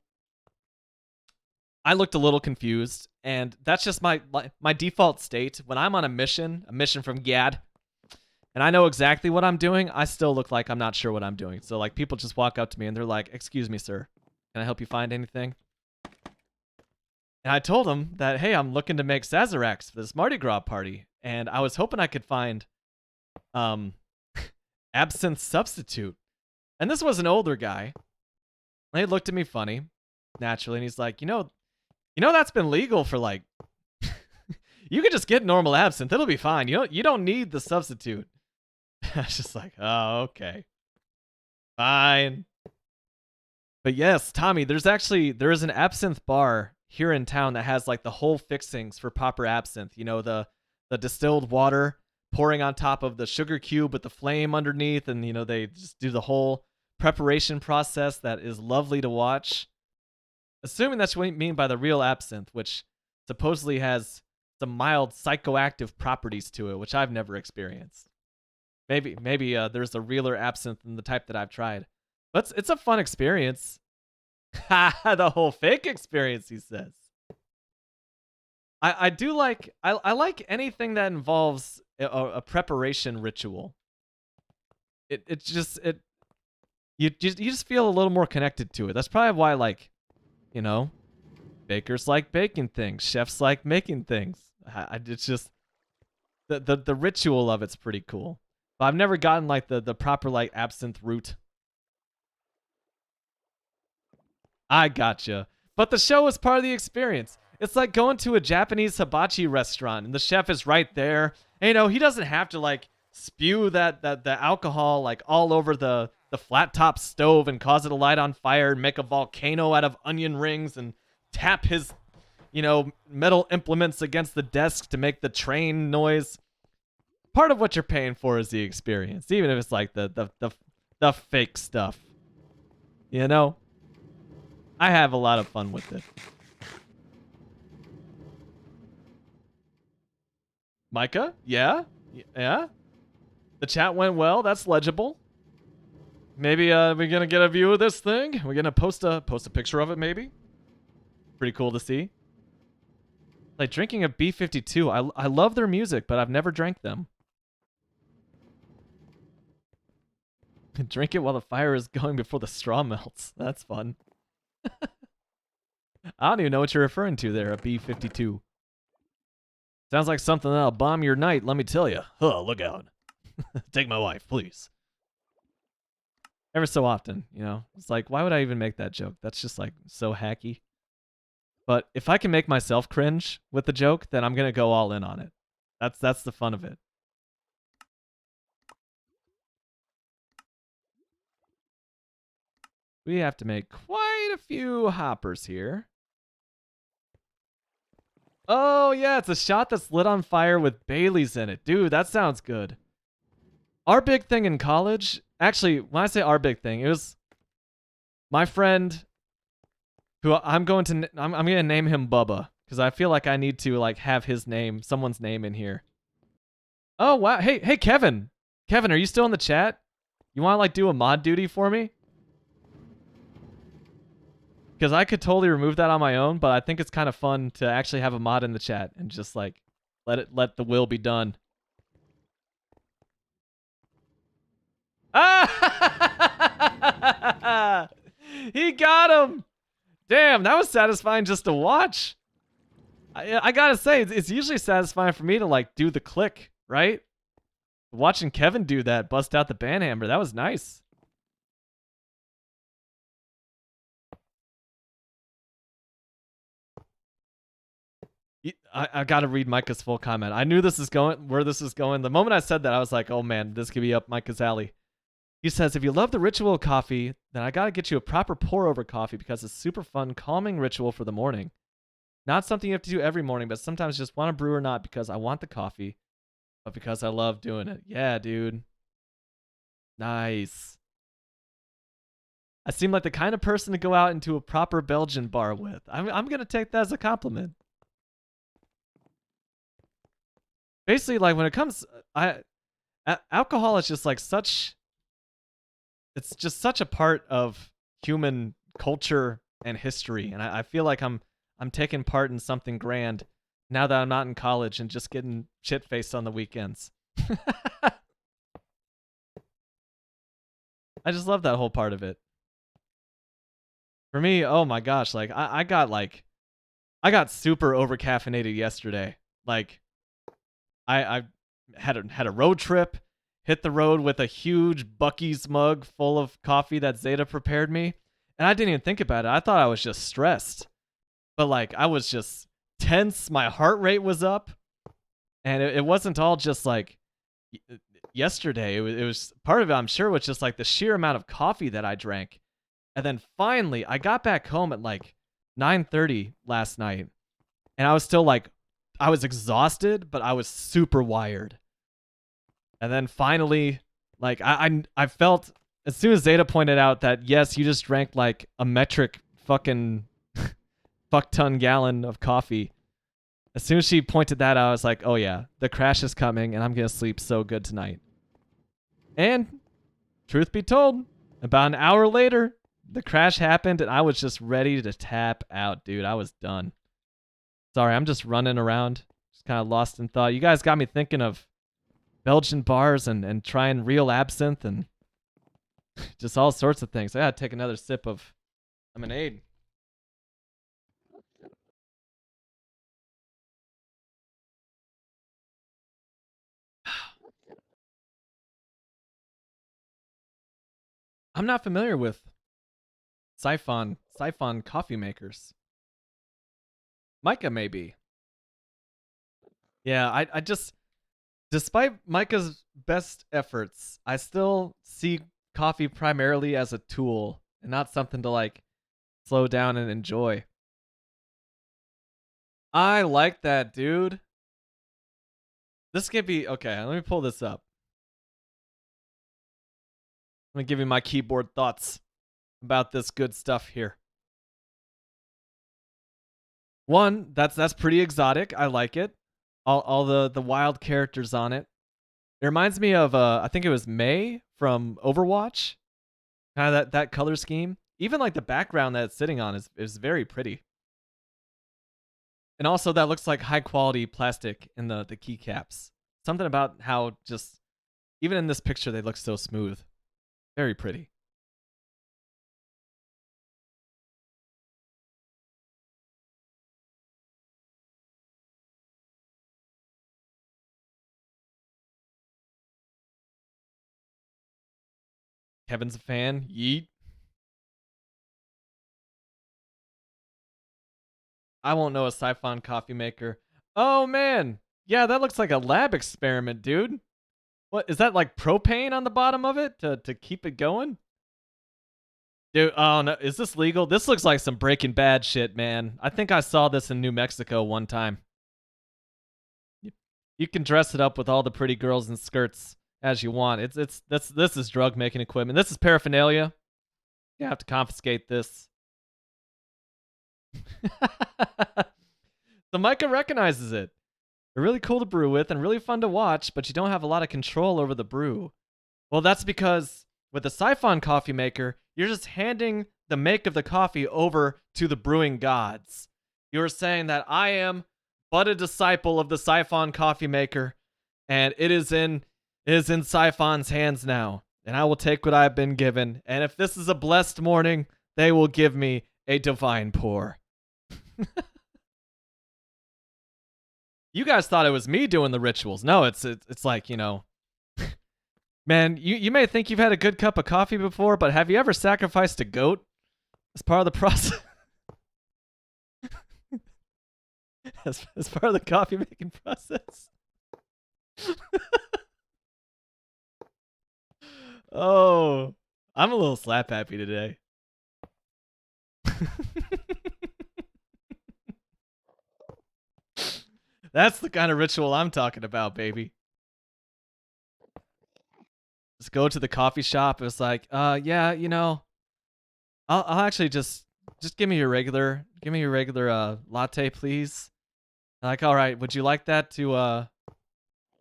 I looked a little confused, And that's just my default state. When I'm on a mission from Gad, and I know exactly what I'm doing, I still look like I'm not sure what I'm doing. So like people just walk up to me and they're like, "Excuse me, sir. Can I help you find anything?" And I told them that, "Hey, I'm looking to make Sazeracs for this Mardi Gras party, and I was hoping I could find absinthe substitute." And this was an older guy. And he looked at me funny, naturally, and he's like, you know that's been legal for like you could just get normal absinthe. It'll be fine. You don't need the substitute." I was just like, "Oh, okay. Fine." But yes, Tommy, there is an absinthe bar here in town that has like the whole fixings for proper absinthe. You know, the distilled water pouring on top of the sugar cube with the flame underneath, and they just do the whole preparation process that is lovely to watch. Assuming that's what you mean by the real absinthe, which supposedly has some mild psychoactive properties to it, which I've never experienced. Maybe there's a realer absinthe than the type that I've tried. But it's a fun experience. The whole fake experience, he says. I do like I like anything that involves a preparation ritual. You just feel a little more connected to it. That's probably why, like, bakers like baking things, chefs like making things. It's just the ritual of it's pretty cool. But I've never gotten like the proper like absinthe root. I gotcha. But the show is part of the experience. It's like going to a Japanese hibachi restaurant and the chef is right there. And, he doesn't have to like spew the alcohol like all over the flat top stove and cause it to light on fire and make a volcano out of onion rings and tap his metal implements against the desk to make the train noise. Part of what you're paying for is the experience, even if it's like the fake stuff. I have a lot of fun with it. Micah? Yeah? Yeah? The chat went well. That's legible. Maybe we're going to get a view of this thing. We're going to post a picture of it, maybe. Pretty cool to see. Like drinking a B-52. I love their music, but I've never drank them. Drink it while the fire is going before the straw melts. That's fun. I don't even know what you're referring to there, a B-52. Sounds like something that'll bomb your night, let me tell you. Oh, look out. Take my wife, please. Ever so often, It's like, why would I even make that joke? That's just like so hacky. But if I can make myself cringe with the joke, then I'm going to go all in on it. That's the fun of it. We have to make quite a few hoppers here. Oh, yeah, it's a shot that's lit on fire with Bailey's in it. Dude, that sounds good. Our big thing in college, actually, when I say our big thing, it was my friend who I'm going to name him Bubba because I feel like I need to like have his name, someone's name in here. Oh, wow. Hey, Kevin. Kevin, are you still in the chat? You want to like do a mod duty for me? Because I could totally remove that on my own, but I think it's kind of fun to actually have a mod in the chat and just like let the will be done. Ah! He got him! Damn, that was satisfying just to watch. I gotta say, it's usually satisfying for me to like do the click, right? Watching Kevin do that, bust out the banhammer, that was nice. I gotta read Micah's full comment. I knew where this is going. The moment I said that, I was like, oh man, this could be up Micah's alley. He says, if you love the ritual coffee, then I gotta get you a proper pour-over coffee because it's super fun, calming ritual for the morning. Not something you have to do every morning, but sometimes just want to brew or not because I want the coffee, but because I love doing it. Yeah, dude. Nice. I seem like the kind of person to go out into a proper Belgian bar with. I'm gonna take that as a compliment. Basically, like when it comes, alcohol is just like it's just such a part of human culture and history, and I feel like I'm I'm taking part in something grand now that I'm not in college and just getting shit faced on the weekends. I just love that whole part of it. For me, oh my gosh, like I got super over caffeinated yesterday. Like I had a road trip, hit the road with a huge Bucky's mug full of coffee that Zeta prepared me, and I didn't even think about it. I thought I was just stressed, but like I was just tense. My heart rate was up, and it wasn't all just like yesterday. It was part of it. I'm sure was just like the sheer amount of coffee that I drank, and then finally I got back home at like 9:30 last night, and I was still like I was exhausted, but I was super wired. And then finally, like I felt as soon as Zeta pointed out that yes, you just drank like a metric fucking fuck ton gallon of coffee. As soon as she pointed that out, I was like, oh yeah, the crash is coming and I'm gonna sleep so good tonight. And truth be told, about an hour later, the crash happened and I was just ready to tap out, dude. I was done. Sorry, I'm just running around, just kind of lost in thought. You guys got me thinking of Belgian bars and trying real absinthe and just all sorts of things. I gotta take another sip of lemonade. I'm not familiar with siphon coffee makers. Micah maybe. Yeah, I just despite Micah's best efforts, I still see coffee primarily as a tool and not something to like slow down and enjoy. I like that, dude. This could be okay. Let me pull this up. Let me give you my keyboard thoughts about this good stuff here. One, that's pretty exotic. I like it. All the wild characters on it. It reminds me of I think it was May from Overwatch. Kind of that color scheme. Even like the background that it's sitting on is very pretty. And also that looks like high quality plastic in the keycaps. Something about how just even in this picture they look so smooth. Very pretty. Kevin's a fan. Yeet. I won't know a siphon coffee maker. Oh man. Yeah, that looks like a lab experiment, dude. What is that like propane on the bottom of it to keep it going? Dude, oh no, is this legal? This looks like some Breaking Bad shit, man. I think I saw this in New Mexico one time. You can dress it up with all the pretty girls in skirts as you want. This is drug making equipment. This is paraphernalia. You have to confiscate this. So Micah recognizes it. They're really cool to brew with and really fun to watch, but you don't have a lot of control over the brew. Well, that's because with the siphon coffee maker, you're just handing the make of the coffee over to the brewing gods. You're saying that I am but a disciple of the siphon coffee maker, and it is in Siphon's hands now, and I will take what I have been given. And if this is a blessed morning, they will give me a divine pour. You guys thought it was me doing the rituals. No, it's like, you know, man, you may think you've had a good cup of coffee before, but have you ever sacrificed a goat as part of the process? as part of the coffee making process? Oh, I'm a little slap happy today. That's the kind of ritual I'm talking about, baby. Just go to the coffee shop. It's like, yeah, you know, I'll actually just give me your regular latte, please. I'm like, all right, would you like that to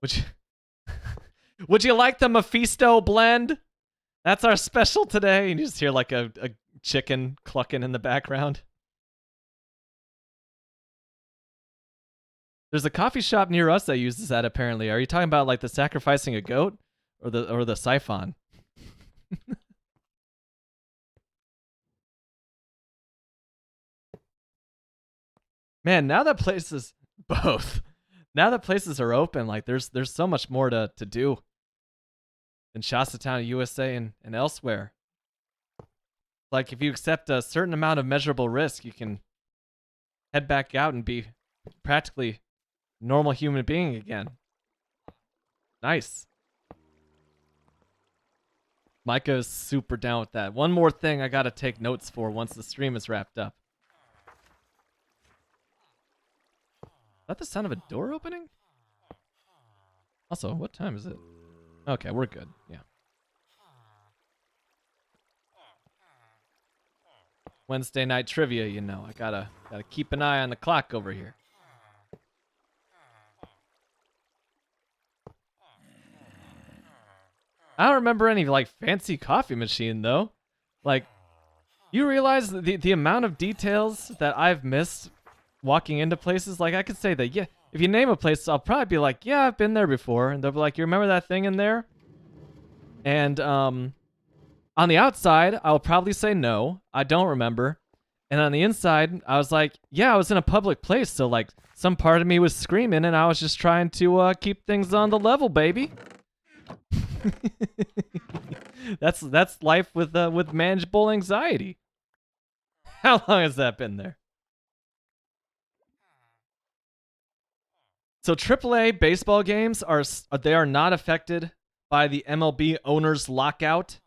would you would you like the Mephisto blend? That's our special today. And you just hear like a chicken clucking in the background. There's a coffee shop near us that uses that apparently. Are you talking about like the sacrificing a goat or the siphon? Man, now that places both. Now that places are open, like there's so much more to do in Shasta USA, and elsewhere. Like if you accept a certain amount of measurable risk, you can head back out and be practically normal human being again. Nice. Micah is super down with that. One more thing I gotta take notes for once the stream is wrapped up. Is that the sound of a door opening? Also, what time is it? Okay, we're good. Yeah. Wednesday night trivia, you know. I gotta keep an eye on the clock over here. I don't remember any like fancy coffee machine though. Like, you realize the amount of details that I've missed walking into places? Like I could say that, yeah, if you name a place, I'll probably be like, yeah, I've been there before. And they'll be like, you remember that thing in there? And on the outside, I'll probably say no, I don't remember. And on the inside, I was like, yeah, I was in a public place, so like some part of me was screaming, and I was just trying to keep things on the level, baby. That's life with manageable anxiety. How long has that been there? So AAA baseball games are not affected by the MLB owners lockout.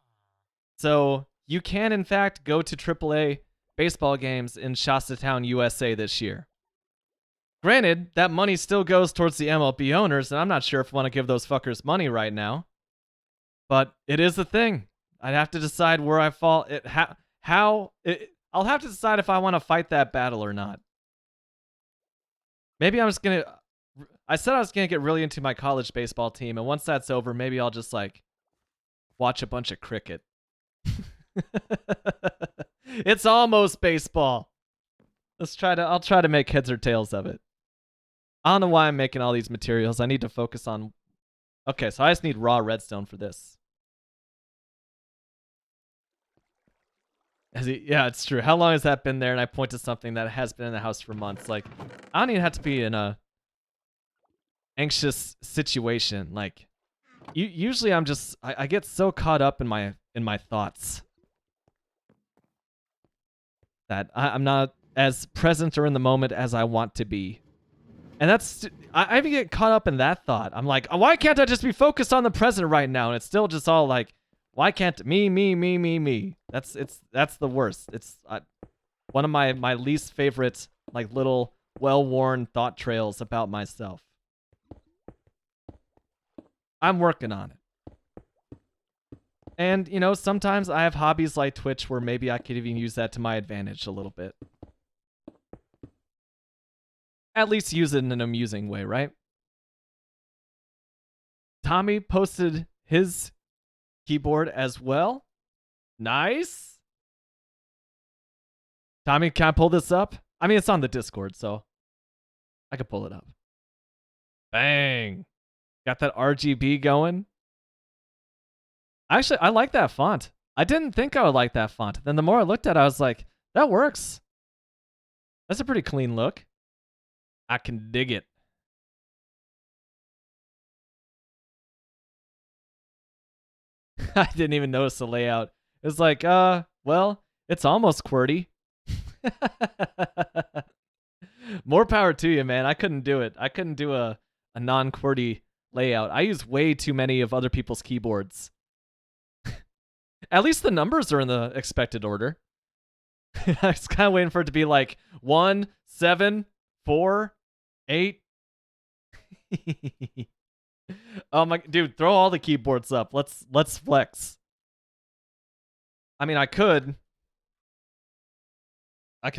So you can in fact go to AAA baseball games in Shasta USA this year. Granted, that money still goes towards the MLB owners, and I'm not sure if I want to give those fuckers money right now. But it is a thing. I'd have to decide where I fall. I'll have to decide if I want to fight that battle or not. Maybe I'm just gonna. I said I was gonna get really into my college baseball team, and once that's over, maybe I'll just like watch a bunch of cricket. It's almost baseball. I'll try to make heads or tails of it. I don't know why I'm making all these materials. I need to focus on. Okay, so I just need raw redstone for this. Yeah, it's true. How long has that been there? And I point to something that has been in the house for months. Like, I don't even have to be in a anxious situation. Like, usually I'm just I get so caught up in my thoughts that I'm not as present or in the moment as I want to be. And I even get caught up in that thought. I'm like, why can't I just be focused on the present right now? And it's still just all like, why can't me? That's the worst. It's one of my least favorite like little well-worn thought trails about myself. I'm working on it. And you know, sometimes I have hobbies like Twitch where maybe I could even use that to my advantage a little bit. At least use it in an amusing way, right? Tommy posted his keyboard as well. Nice. Tommy, can I pull this up? I mean, it's on the Discord, so I could pull it up. Bang. Got that RGB going. Actually, I like that font. I didn't think I would like that font. Then the more I looked at it, I was like, that works. That's a pretty clean look. I can dig it. I didn't even notice the layout. It was like, well, it's almost QWERTY. More power to you, man. I couldn't do it. I couldn't do a non-QWERTY layout. I use way too many of other people's keyboards. At least the numbers are in the expected order. I was kind of waiting for it to be like 1, 7, 4, 8. Oh my dude, throw all the keyboards up. Let's flex. I mean, I could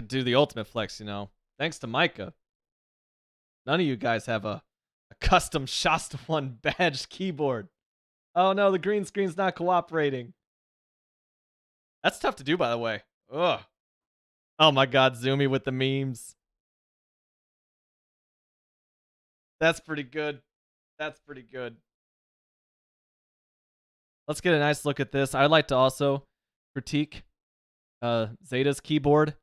do the ultimate flex, you know. Thanks to Micah. None of you guys have a custom Shasta 1 badged keyboard. Oh no, the green screen's not cooperating. That's tough to do, by the way. Ugh. Oh my god, Zoomy with the memes. That's pretty good. That's pretty good. Let's get a nice look at this. I'd like to also critique Zeta's keyboard.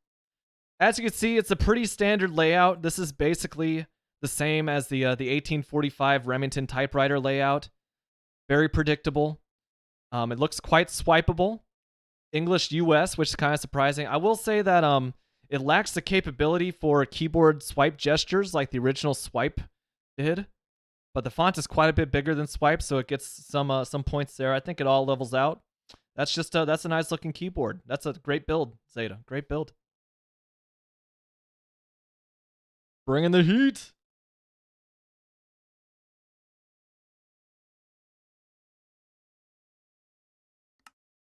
As you can see, it's a pretty standard layout. This is basically the same as the 1845 Remington typewriter layout. Very predictable. It looks quite swipeable. English US, which is kind of surprising. I will say that it lacks the capability for keyboard swipe gestures like the original Swipe did. But the font is quite a bit bigger than Swipe, so it gets some points there. I think it all levels out. That's just that's a nice looking keyboard. That's a great build, Zeta. Great build. Bringing the heat.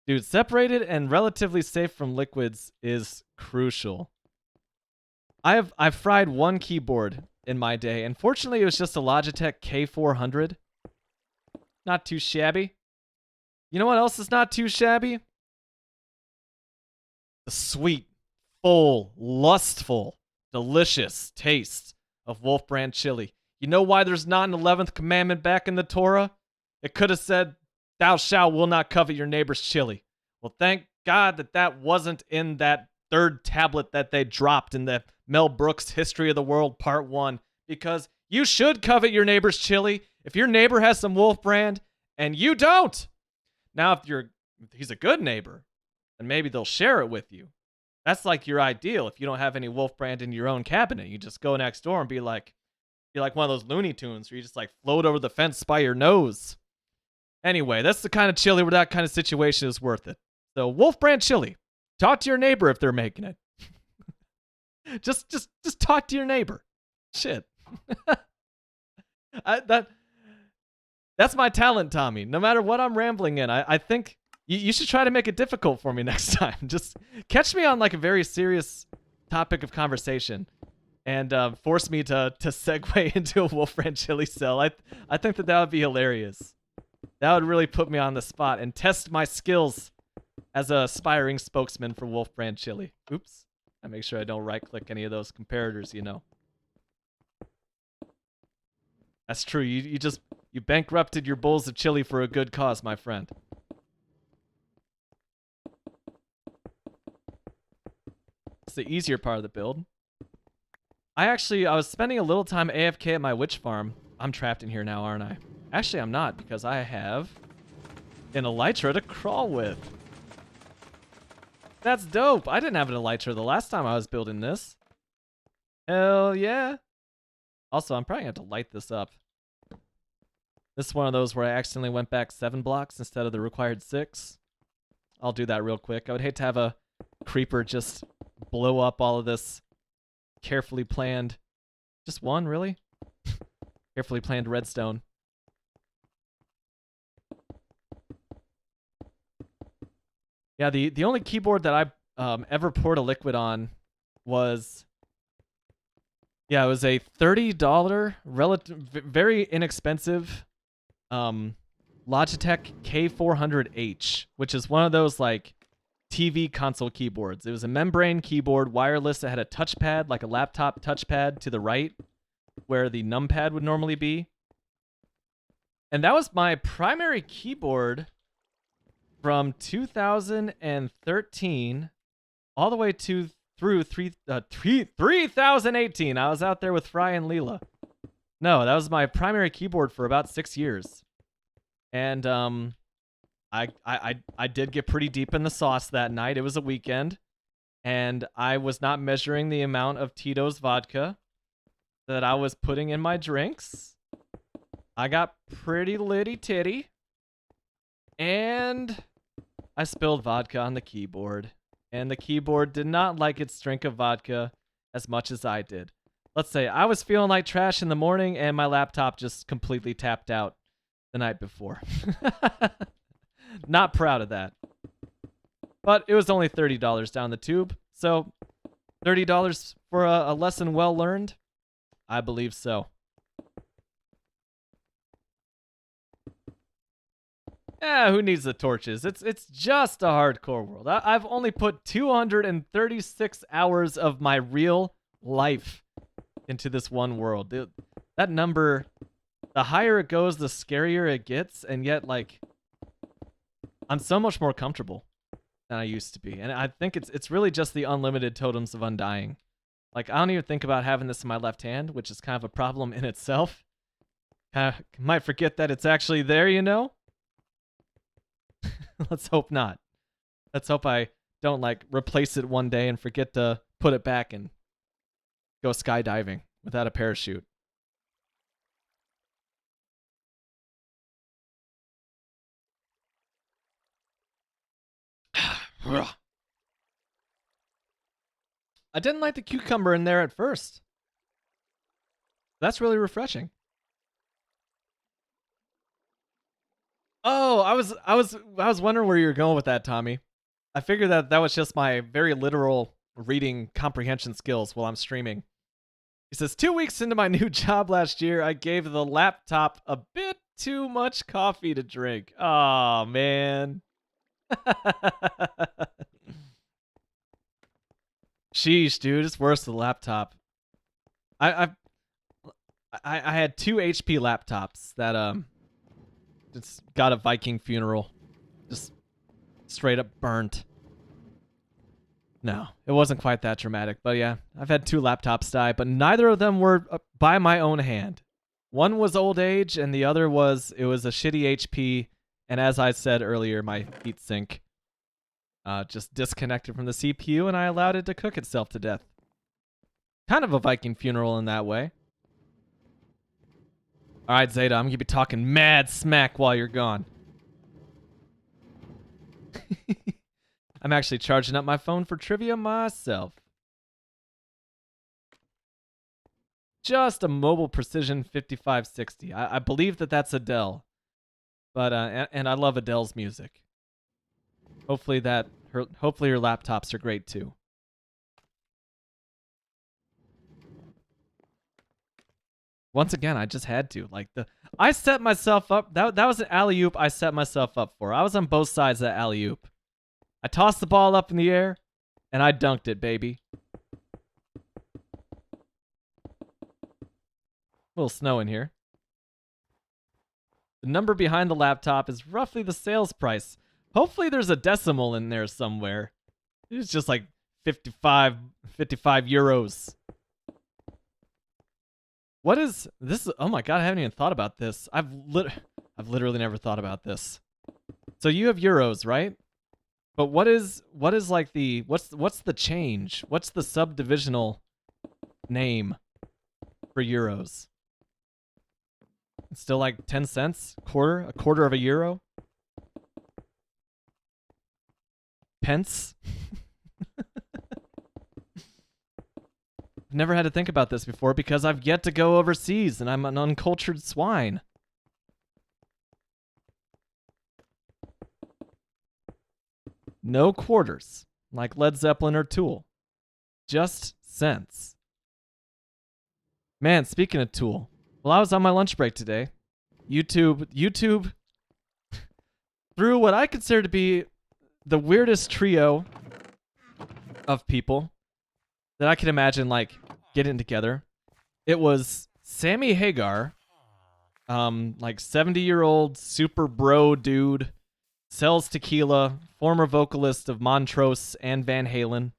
Dude, separated and relatively safe from liquids is crucial. I've fried one keyboard in my day, and fortunately it was just a Logitech K400. Not too shabby. You know what else is not too shabby? The sweet, full, lustful, delicious taste of Wolf Brand chili. You know why there's not an 11th commandment back in the Torah? It could have said, "Thou shalt will not covet your neighbor's chili." Well, thank God that wasn't in that third tablet that they dropped in the Mel Brooks History of the World Part 1, because you should covet your neighbor's chili if your neighbor has some Wolf Brand and you don't. Now, if he's a good neighbor, then maybe they'll share it with you. That's like your ideal. If you don't have any Wolf Brand in your own cabinet, you just go next door and be like one of those Looney Tunes where you just like float over the fence by your nose. Anyway, that's the kind of chili where that kind of situation is worth it. So Wolf Brand chili. Talk to your neighbor if they're making it. just talk to your neighbor. Shit. That's my talent, Tommy. No matter what I'm rambling in, I think you should try to make it difficult for me next time. Just catch me on like a very serious topic of conversation and force me to segue into a Wolf Brand chili sell. I think that would be hilarious. That would really put me on the spot and test my skills as a aspiring spokesman for Wolf Brand chili. Oops. I make sure I don't right-click any of those comparators, you know. That's true. You bankrupted your bowls of chili for a good cause, my friend. It's the easier part of the build. I was spending a little time AFK at my witch farm. I'm trapped in here now, aren't I? Actually, I'm not, because I have an elytra to crawl with. That's dope. I didn't have an elytra the last time I was building this. Hell yeah. Also, I'm probably going to have to light this up. This is one of those where I accidentally went back 7 blocks instead of the required 6. I'll do that real quick. I would hate to have a creeper just blow up all of this carefully planned. Just one, really? Carefully planned redstone. Yeah, the only keyboard that I ever poured a liquid on was, yeah, it was a $30, very inexpensive Logitech K400H, which is one of those like TV console keyboards. It was a membrane keyboard, wireless. It had a touchpad, like a laptop touchpad to the right, where the numpad would normally be. And that was my primary keyboard from 2013 all the way through 3018. I was out there with Fry and Leela. No, that was my primary keyboard for about 6 years. And I did get pretty deep in the sauce that night. It was a weekend, and I was not measuring the amount of Tito's vodka that I was putting in my drinks. I got pretty litty titty, and I spilled vodka on the keyboard, and the keyboard did not like its drink of vodka as much as I did. Let's say I was feeling like trash in the morning, and my laptop just completely tapped out the night before. Not proud of that. But it was only $30 down the tube, so $30 for a lesson well learned? I believe so. Who needs the torches? It's just a hardcore world. I've only put 236 hours of my real life into this one world. that number, the higher it goes, the scarier it gets, and yet, like, I'm so much more comfortable than I used to be. And I think it's really just the unlimited totems of undying. Like, I don't even think about having this in my left hand, which is kind of a problem in itself. Might forget that it's actually there, you know? Let's hope not. Let's hope I don't, like, replace it one day and forget to put it back and go skydiving without a parachute. I didn't like the cucumber in there at first. That's really refreshing. Oh, I was wondering where you were going with that, Tommy. I figured that was just my very literal reading comprehension skills while I'm streaming. He says, 2 weeks into my new job last year, I gave the laptop a bit too much coffee to drink. Oh, man. Sheesh, dude, it's worse than the laptop. I had 2 HP laptops that just got a Viking funeral, just straight up burnt. No, it wasn't quite that dramatic, but yeah, I've had 2 laptops die, but neither of them were by my own hand. One was old age, and the other was a shitty HP, and as I said earlier, my heatsink just disconnected from the CPU, and I allowed it to cook itself to death. Kind of a Viking funeral in that way. All right, Zeta, I'm gonna be talking mad smack while you're gone. I'm actually charging up my phone for trivia myself. Just a Mobile Precision 5560. I believe that's Adele. But and I love Adele's music. Hopefully her laptops are great too. Once again, I just had to. I set myself up. That was an alley-oop I set myself up for. I was on both sides of that alley-oop. I tossed the ball up in the air, and I dunked it, baby. A little snow in here. The number behind the laptop is roughly the sales price. Hopefully there's a decimal in there somewhere. It's just like 55 euros. What is this? Oh my god, I haven't even thought about this. I've literally never thought about this. So you have euros, right? But what is like what's the change? What's the subdivisional name for euros? It's still like 10 cents? A quarter of a euro? Pence? I've never had to think about this before because I've yet to go overseas and I'm an uncultured swine. No quarters, like Led Zeppelin or Tool. Just cents. Man, speaking of Tool, well, I was on my lunch break today. YouTube through what I consider to be the weirdest trio of people that I can imagine, like, getting together. It was Sammy Hagar, like 70-year-old super bro dude, sells tequila, former vocalist of Montrose and Van Halen.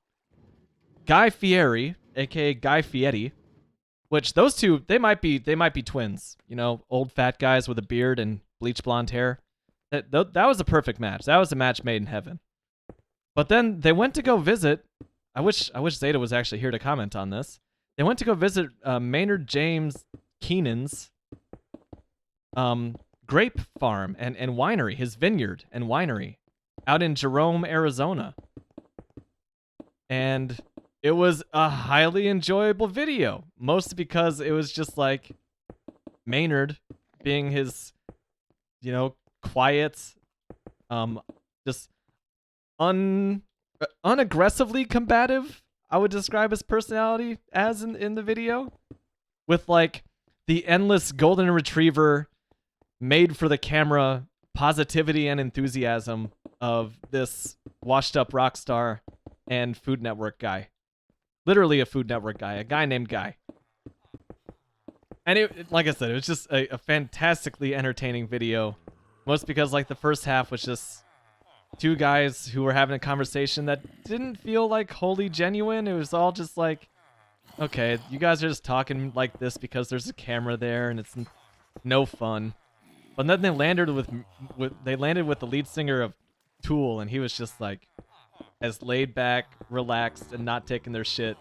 Guy Fieri, aka Guy Fieri, which those two, they might be twins. You know, old fat guys with a beard and bleach blonde hair. That was a perfect match. That was a match made in heaven. But then they went to go visit. I wish Zeta was actually here to comment on this. They went to go visit Maynard James Keenan's grape farm and winery, his vineyard and winery out in Jerome, Arizona. And it was a highly enjoyable video, mostly because it was just like Maynard being his, you know, quiet, just unaggressively combative, I would describe his personality as in the video, with like the endless golden retriever made for the camera positivity and enthusiasm of this washed up rock star and Food Network guy. Literally a Food Network guy, a guy named Guy. And like I said, it was just a fantastically entertaining video. Most because like the first half was just two guys who were having a conversation that didn't feel like wholly genuine. It was all just like, okay, you guys are just talking like this because there's a camera there and it's no fun. But then they landed with the lead singer of Tool, and he was just like as laid back, relaxed, and not taking their shit,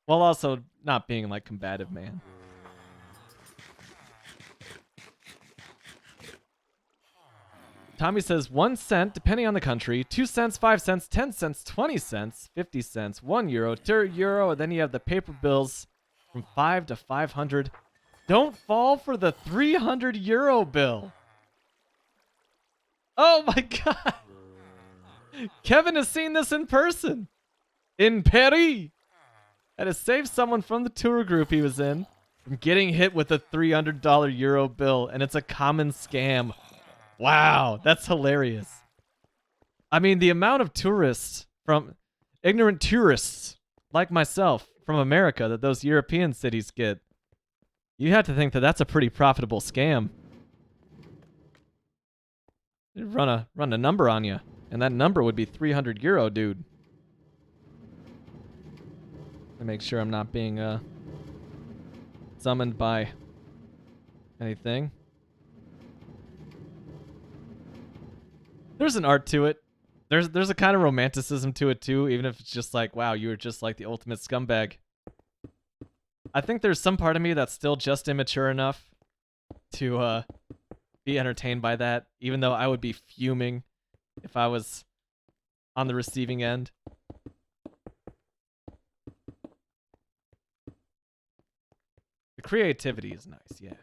while also not being like combative, man. Tommy says 1 cent, depending on the country, 2 cents, 5 cents, 10 cents, 20 cents, 50 cents, €1, €2, and then you have the paper bills from 5 to 500. Don't fall for the €300 bill. Oh my god. Kevin has seen this in person. In Paris. Had to save someone from the tour group he was in from getting hit with a $300 euro bill, and it's a common scam. Wow, that's hilarious. I mean, the amount of tourists from ignorant tourists like myself from America that those European cities get, you have to think that that's a pretty profitable scam. They'd run a number on you, and that number would be €300, dude. To make sure I'm not being summoned by anything. There's an art to it. There's a kind of romanticism to it too, even if it's just like, wow, you were just like the ultimate scumbag. I think there's some part of me that's still just immature enough to be entertained by that, even though I would be fuming if I was on the receiving end. The creativity is nice, yeah.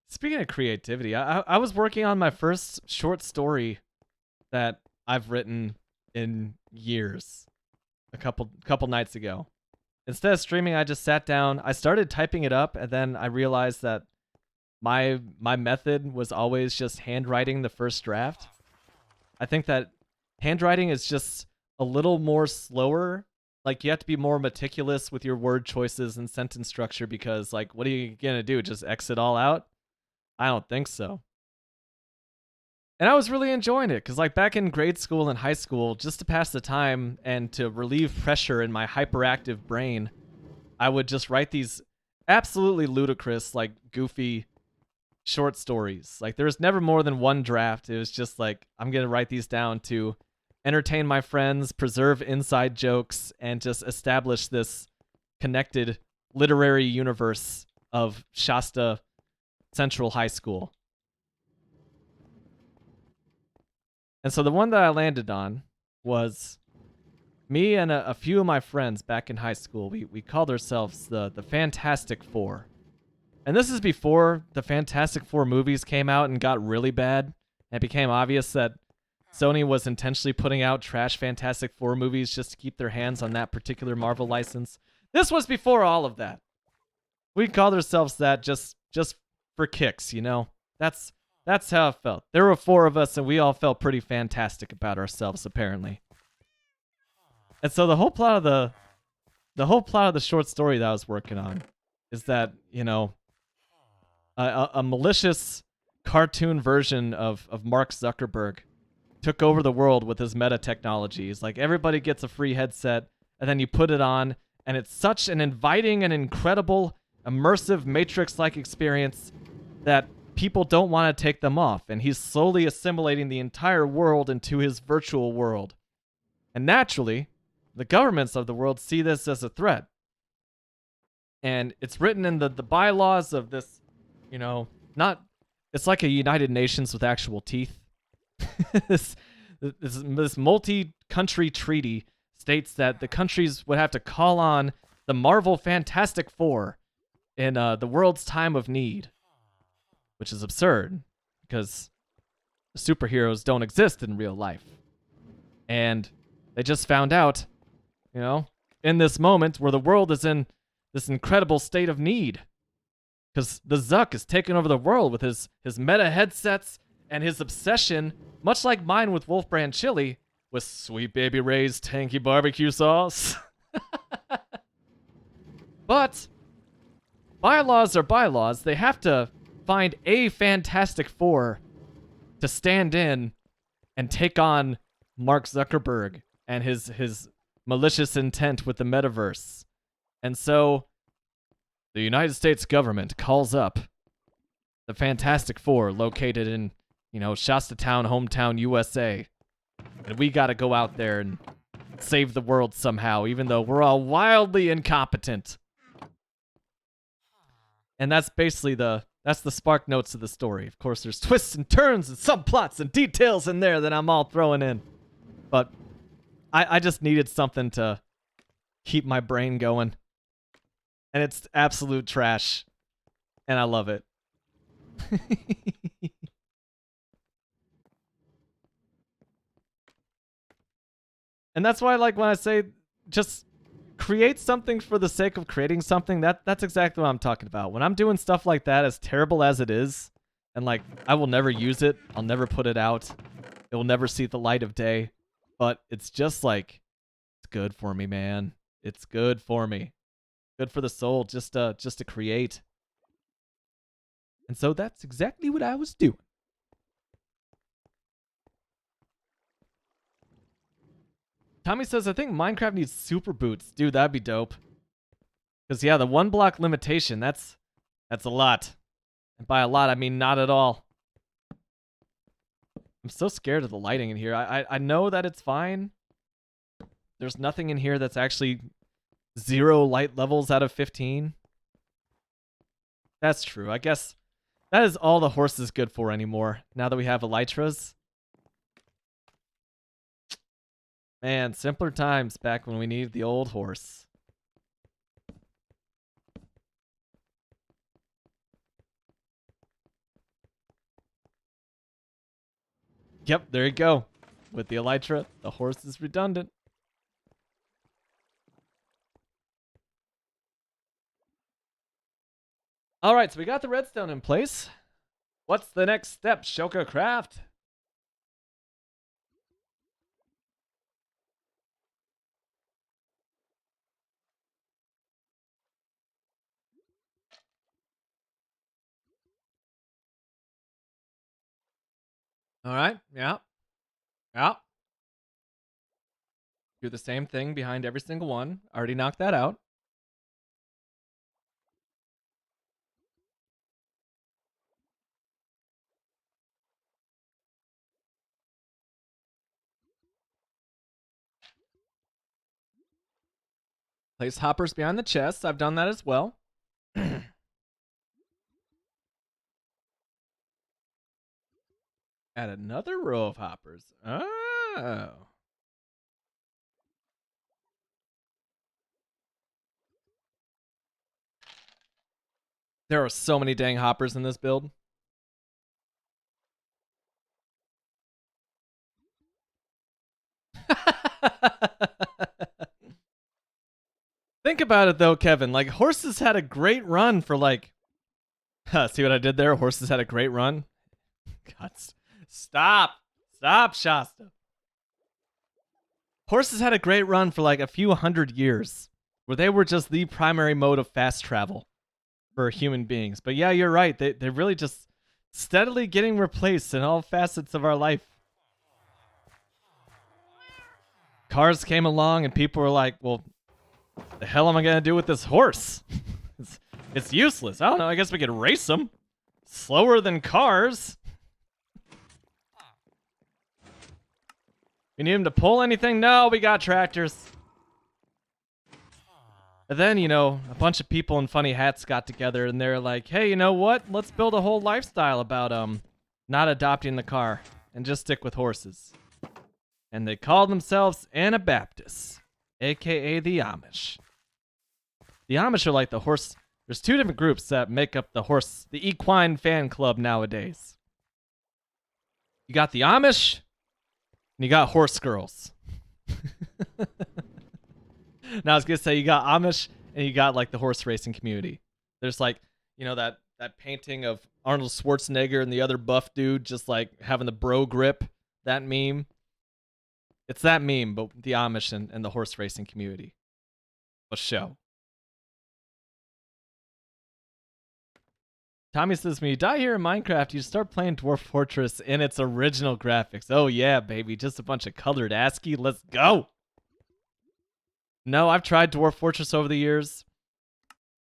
Speaking of creativity, I was working on my first short story that I've written in years a couple nights ago. Instead of streaming, I just sat down, I started typing it up, and then I realized that my method was always just handwriting the first draft. I think that handwriting is just a little more slower. Like, you have to be more meticulous with your word choices and sentence structure, because like, what are you gonna do? Just exit all out? I don't think so. And I was really enjoying it, because like back in grade school and high school, just to pass the time and to relieve pressure in my hyperactive brain, I would just write these absolutely ludicrous, like goofy short stories. Like, there was never more than one draft. It was just like, I'm going to write these down to entertain my friends, preserve inside jokes, and just establish this connected literary universe of Shasta Central High School. And so the one that I landed on was me and a few of my friends back in high school. We called ourselves the Fantastic Four. And this is before the Fantastic Four movies came out and got really bad. And it became obvious that Sony was intentionally putting out trash Fantastic Four movies just to keep their hands on that particular Marvel license. This was before all of that. We called ourselves that just for kicks, you know? That's how it felt. There were 4 of us, and we all felt pretty fantastic about ourselves, apparently. And so the whole plot of the short story that I was working on is that, you know, a malicious cartoon version of Mark Zuckerberg took over the world with his meta technologies. Like, everybody gets a free headset, and then you put it on, and it's such an inviting and incredible, immersive Matrix-like experience that people don't want to take them off, and he's slowly assimilating the entire world into his virtual world. And naturally, the governments of the world see this as a threat. And it's written in the bylaws of this, you know, it's like a United Nations with actual teeth. this multi-country treaty states that the countries would have to call on the Marvel Fantastic Four in the world's time of need. Which is absurd, because superheroes don't exist in real life. And they just found out, you know, in this moment where the world is in this incredible state of need. Because the Zuck is taking over the world with his meta headsets and his obsession, much like mine with Wolf Brand Chili, with Sweet Baby Ray's tanky barbecue sauce. But bylaws are bylaws. They have to find a Fantastic Four to stand in and take on Mark Zuckerberg and his malicious intent with the metaverse. And so the United States government calls up the Fantastic Four located in, Shastatown, hometown, USA. And we got to go out there and save the world somehow, even though we're all wildly incompetent. And that's basically that's the spark notes of the story. Of course, there's twists and turns and subplots and details in there that I'm all throwing in. But I just needed something to keep my brain going. And it's absolute trash. And I love it. And that's why, like, when I say just create something for the sake of creating something, that's exactly what I'm talking about. When I'm doing stuff like that, as terrible as it is, and, like, I will never use it, I'll never put it out, it will never see the light of day, but it's just, like, it's good for me, man. It's good for me. Good for the soul, just to create. And so that's exactly what I was doing. Tommy says, I think Minecraft needs super boots. Dude, that'd be dope. Because, yeah, the 1 block limitation, that's a lot. And by a lot, I mean not at all. I'm so scared of the lighting in here. I know that it's fine. There's nothing in here that's actually 0 light levels out of 15. That's true. I guess that is all the horse is good for anymore, now that we have elytras. Man, simpler times back when we needed the old horse. Yep, there you go. With the elytra, the horse is redundant. All right, so we got the redstone in place. What's the next step, Shoka Craft? All right, yeah. Do the same thing behind every single one. Already knocked that out. Place hoppers behind the chests. I've done that as well. Add another row of hoppers. Oh. There are so many dang hoppers in this build. Think about it though, Kevin. Like, horses had a great run for like... see what I did there? Horses had a great run. God, stop. Stop, Shasta. Horses had a great run for like a few hundred years, where they were just the primary mode of fast travel for human beings. But yeah, you're right. They're really just steadily getting replaced in all facets of our life. Cars came along and people were like, well, the hell am I going to do with this horse? It's useless. I don't know. I guess we could race them. Slower than cars. You need him to pull anything? No, we got tractors. And then, you know, a bunch of people in funny hats got together and they're like, hey, you know what? Let's build a whole lifestyle about not adopting the car and just stick with horses. And they called themselves Anabaptists, aka the Amish. The Amish are like the horse. There's two different groups that make up the equine fan club nowadays. You got the Amish, and you got horse girls. Now I was gonna say you got Amish and you got like the horse racing community. There's like, you know, that that painting of Arnold Schwarzenegger and the other buff dude just like having the bro grip. That meme. It's that meme, but the Amish and the horse racing community. A show. Tommy says, when you die here in Minecraft, you start playing Dwarf Fortress in its original graphics. Oh yeah, baby. Just a bunch of colored ASCII. Let's go. No, I've tried Dwarf Fortress over the years.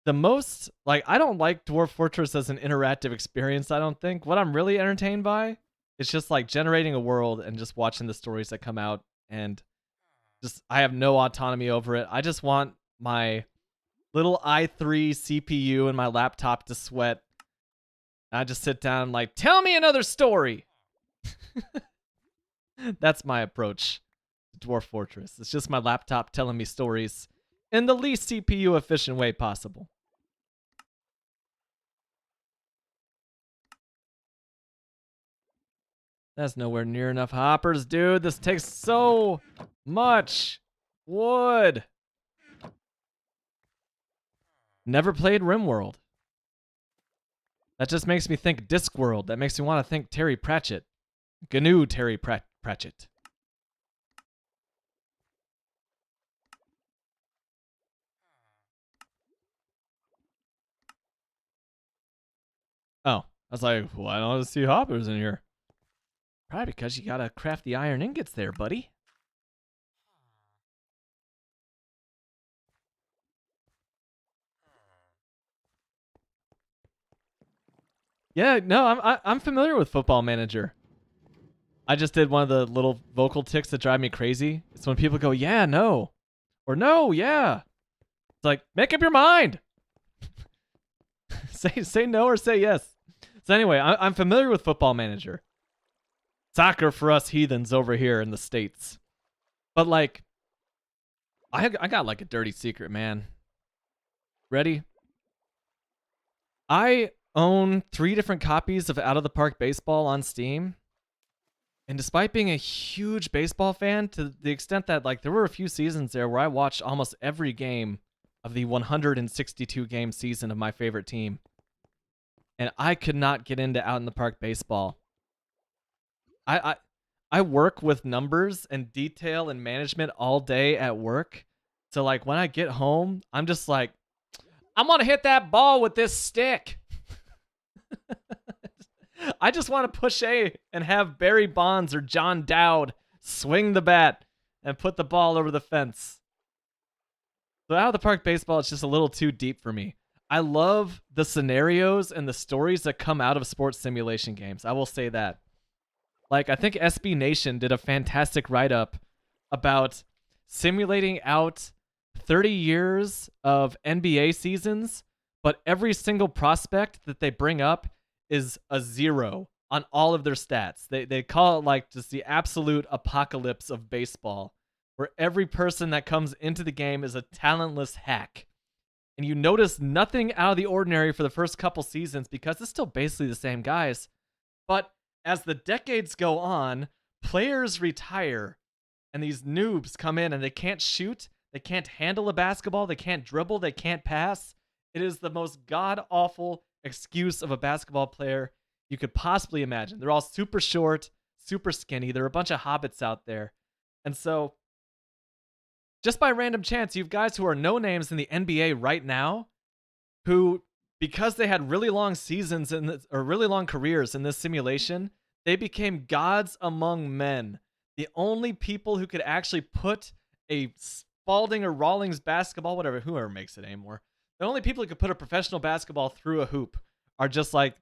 I don't like Dwarf Fortress as an interactive experience, I don't think. What I'm really entertained by is just like generating a world and just watching the stories that come out, and just I have no autonomy over it. I just want my little i3 CPU and my laptop to sweat. I just sit down and like, tell me another story. That's my approach to Dwarf Fortress. It's just my laptop telling me stories in the least CPU efficient way possible. That's nowhere near enough hoppers, dude. This takes so much wood. Never played RimWorld. That just makes me think Discworld. That makes me want to think Terry Pratchett. GNU Terry Pratchett. Oh, I was like, why don't I see hoppers in here? Probably because you gotta craft the iron ingots there, buddy. Yeah, no, I'm familiar with Football Manager. I just did one of the little vocal tics that drive me crazy. It's when people go, yeah, no. Or no, yeah. It's like, make up your mind. say no or say yes. So anyway, I'm familiar with Football Manager. Soccer for us heathens over here in the States. But like, I got like a dirty secret, man. Ready? I own 3 different copies of Out of the Park Baseball on Steam. And despite being a huge baseball fan, to the extent that like there were a few seasons there where I watched almost every game of the 162 game season of my favorite team, and I could not get into Out in the Park Baseball. I work with numbers and detail and management all day at work. So like when I get home, I'm just like, I'm gonna hit that ball with this stick. I just want to push A and have Barry Bonds or John Dowd swing the bat and put the ball over the fence. So Out of the Park Baseball is just a little too deep for me. I love the scenarios and the stories that come out of sports simulation games. I will say that. Like, I think SB Nation did a fantastic write-up about simulating out 30 years of NBA seasons, but every single prospect that they bring up is a 0 on all of their stats. They call it like just the absolute apocalypse of baseball, where every person that comes into the game is a talentless hack. And you notice nothing out of the ordinary for the first couple seasons because it's still basically the same guys. But as the decades go on, players retire and these noobs come in and they can't shoot, they can't handle a basketball, they can't dribble, they can't pass. It is the most god-awful excuse of a basketball player you could possibly imagine. They're all super short, super skinny. There are a bunch of hobbits out there. And so, just by random chance, you have guys who are no names in the NBA right now who, because they had really long seasons or really long careers in this simulation, they became gods among men. The only people who could actually put a Spalding or Rawlings basketball, whoever makes it anymore, the only people who could put a professional basketball through a hoop are just like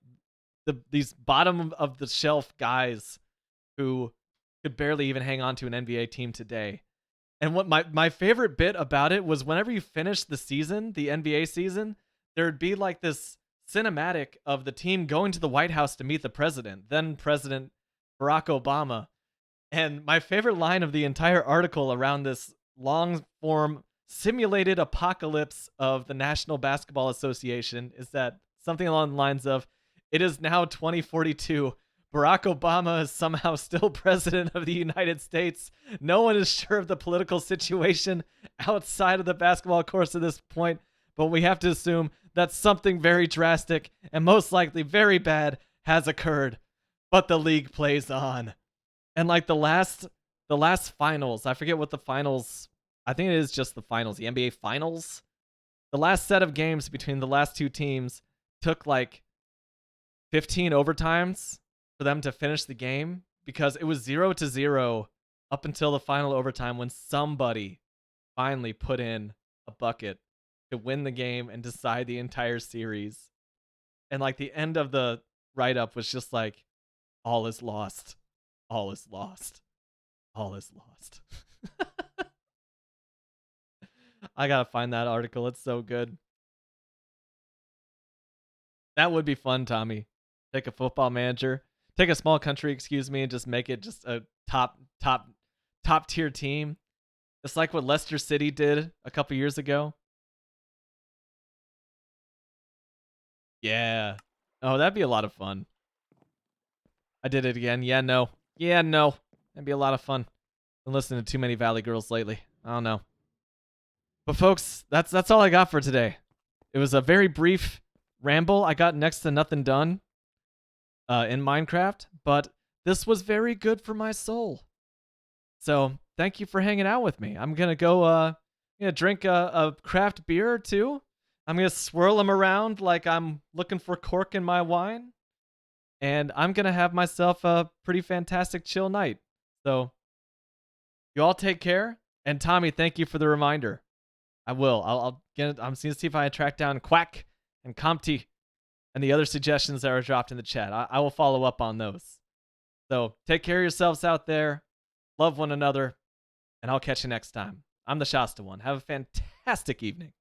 these bottom of the shelf guys who could barely even hang on to an NBA team today. And what my favorite bit about it was whenever you finished the season, the NBA season, there'd be like this cinematic of the team going to the White House to meet the president, then President Barack Obama. And my favorite line of the entire article around this long form simulated apocalypse of the National Basketball Association is that something along the lines of, it is now 2042. Barack Obama is somehow still president of the United States. No one is sure of the political situation outside of the basketball course at this point, but we have to assume that something very drastic and most likely very bad has occurred. But the league plays on. And like the last finals, I forget what the finals, I think it is just the finals, the NBA finals. The last set of games between the last two teams took like 15 overtimes for them to finish the game because it was 0-0 up until the final overtime when somebody finally put in a bucket to win the game and decide the entire series. And like the end of the write-up was just like, all is lost. All is lost. All is lost. I gotta find that article. It's so good. That would be fun, Tommy. Take a football manager, take a small country, excuse me, and just make it just a top tier team. It's like what Leicester City did a couple years ago. Yeah. Oh, that'd be a lot of fun. I did it again. Yeah, no. Yeah, no. That'd be a lot of fun. Been listening to too many Valley Girls lately. I don't know. But folks, that's all I got for today. It was a very brief ramble. I got next to nothing done in Minecraft, but this was very good for my soul. So thank you for hanging out with me. I'm gonna go drink a craft beer or two. I'm gonna swirl them around like I'm looking for cork in my wine, and I'm gonna have myself a pretty fantastic chill night. So you all take care, and Tommy, thank you for the reminder. I will. I'll get it. I'm seeing to see if I track down Quack and Compty and the other suggestions that are dropped in the chat. I will follow up on those. So take care of yourselves out there. Love one another. And I'll catch you next time. I'm the Shasta one. Have a fantastic evening.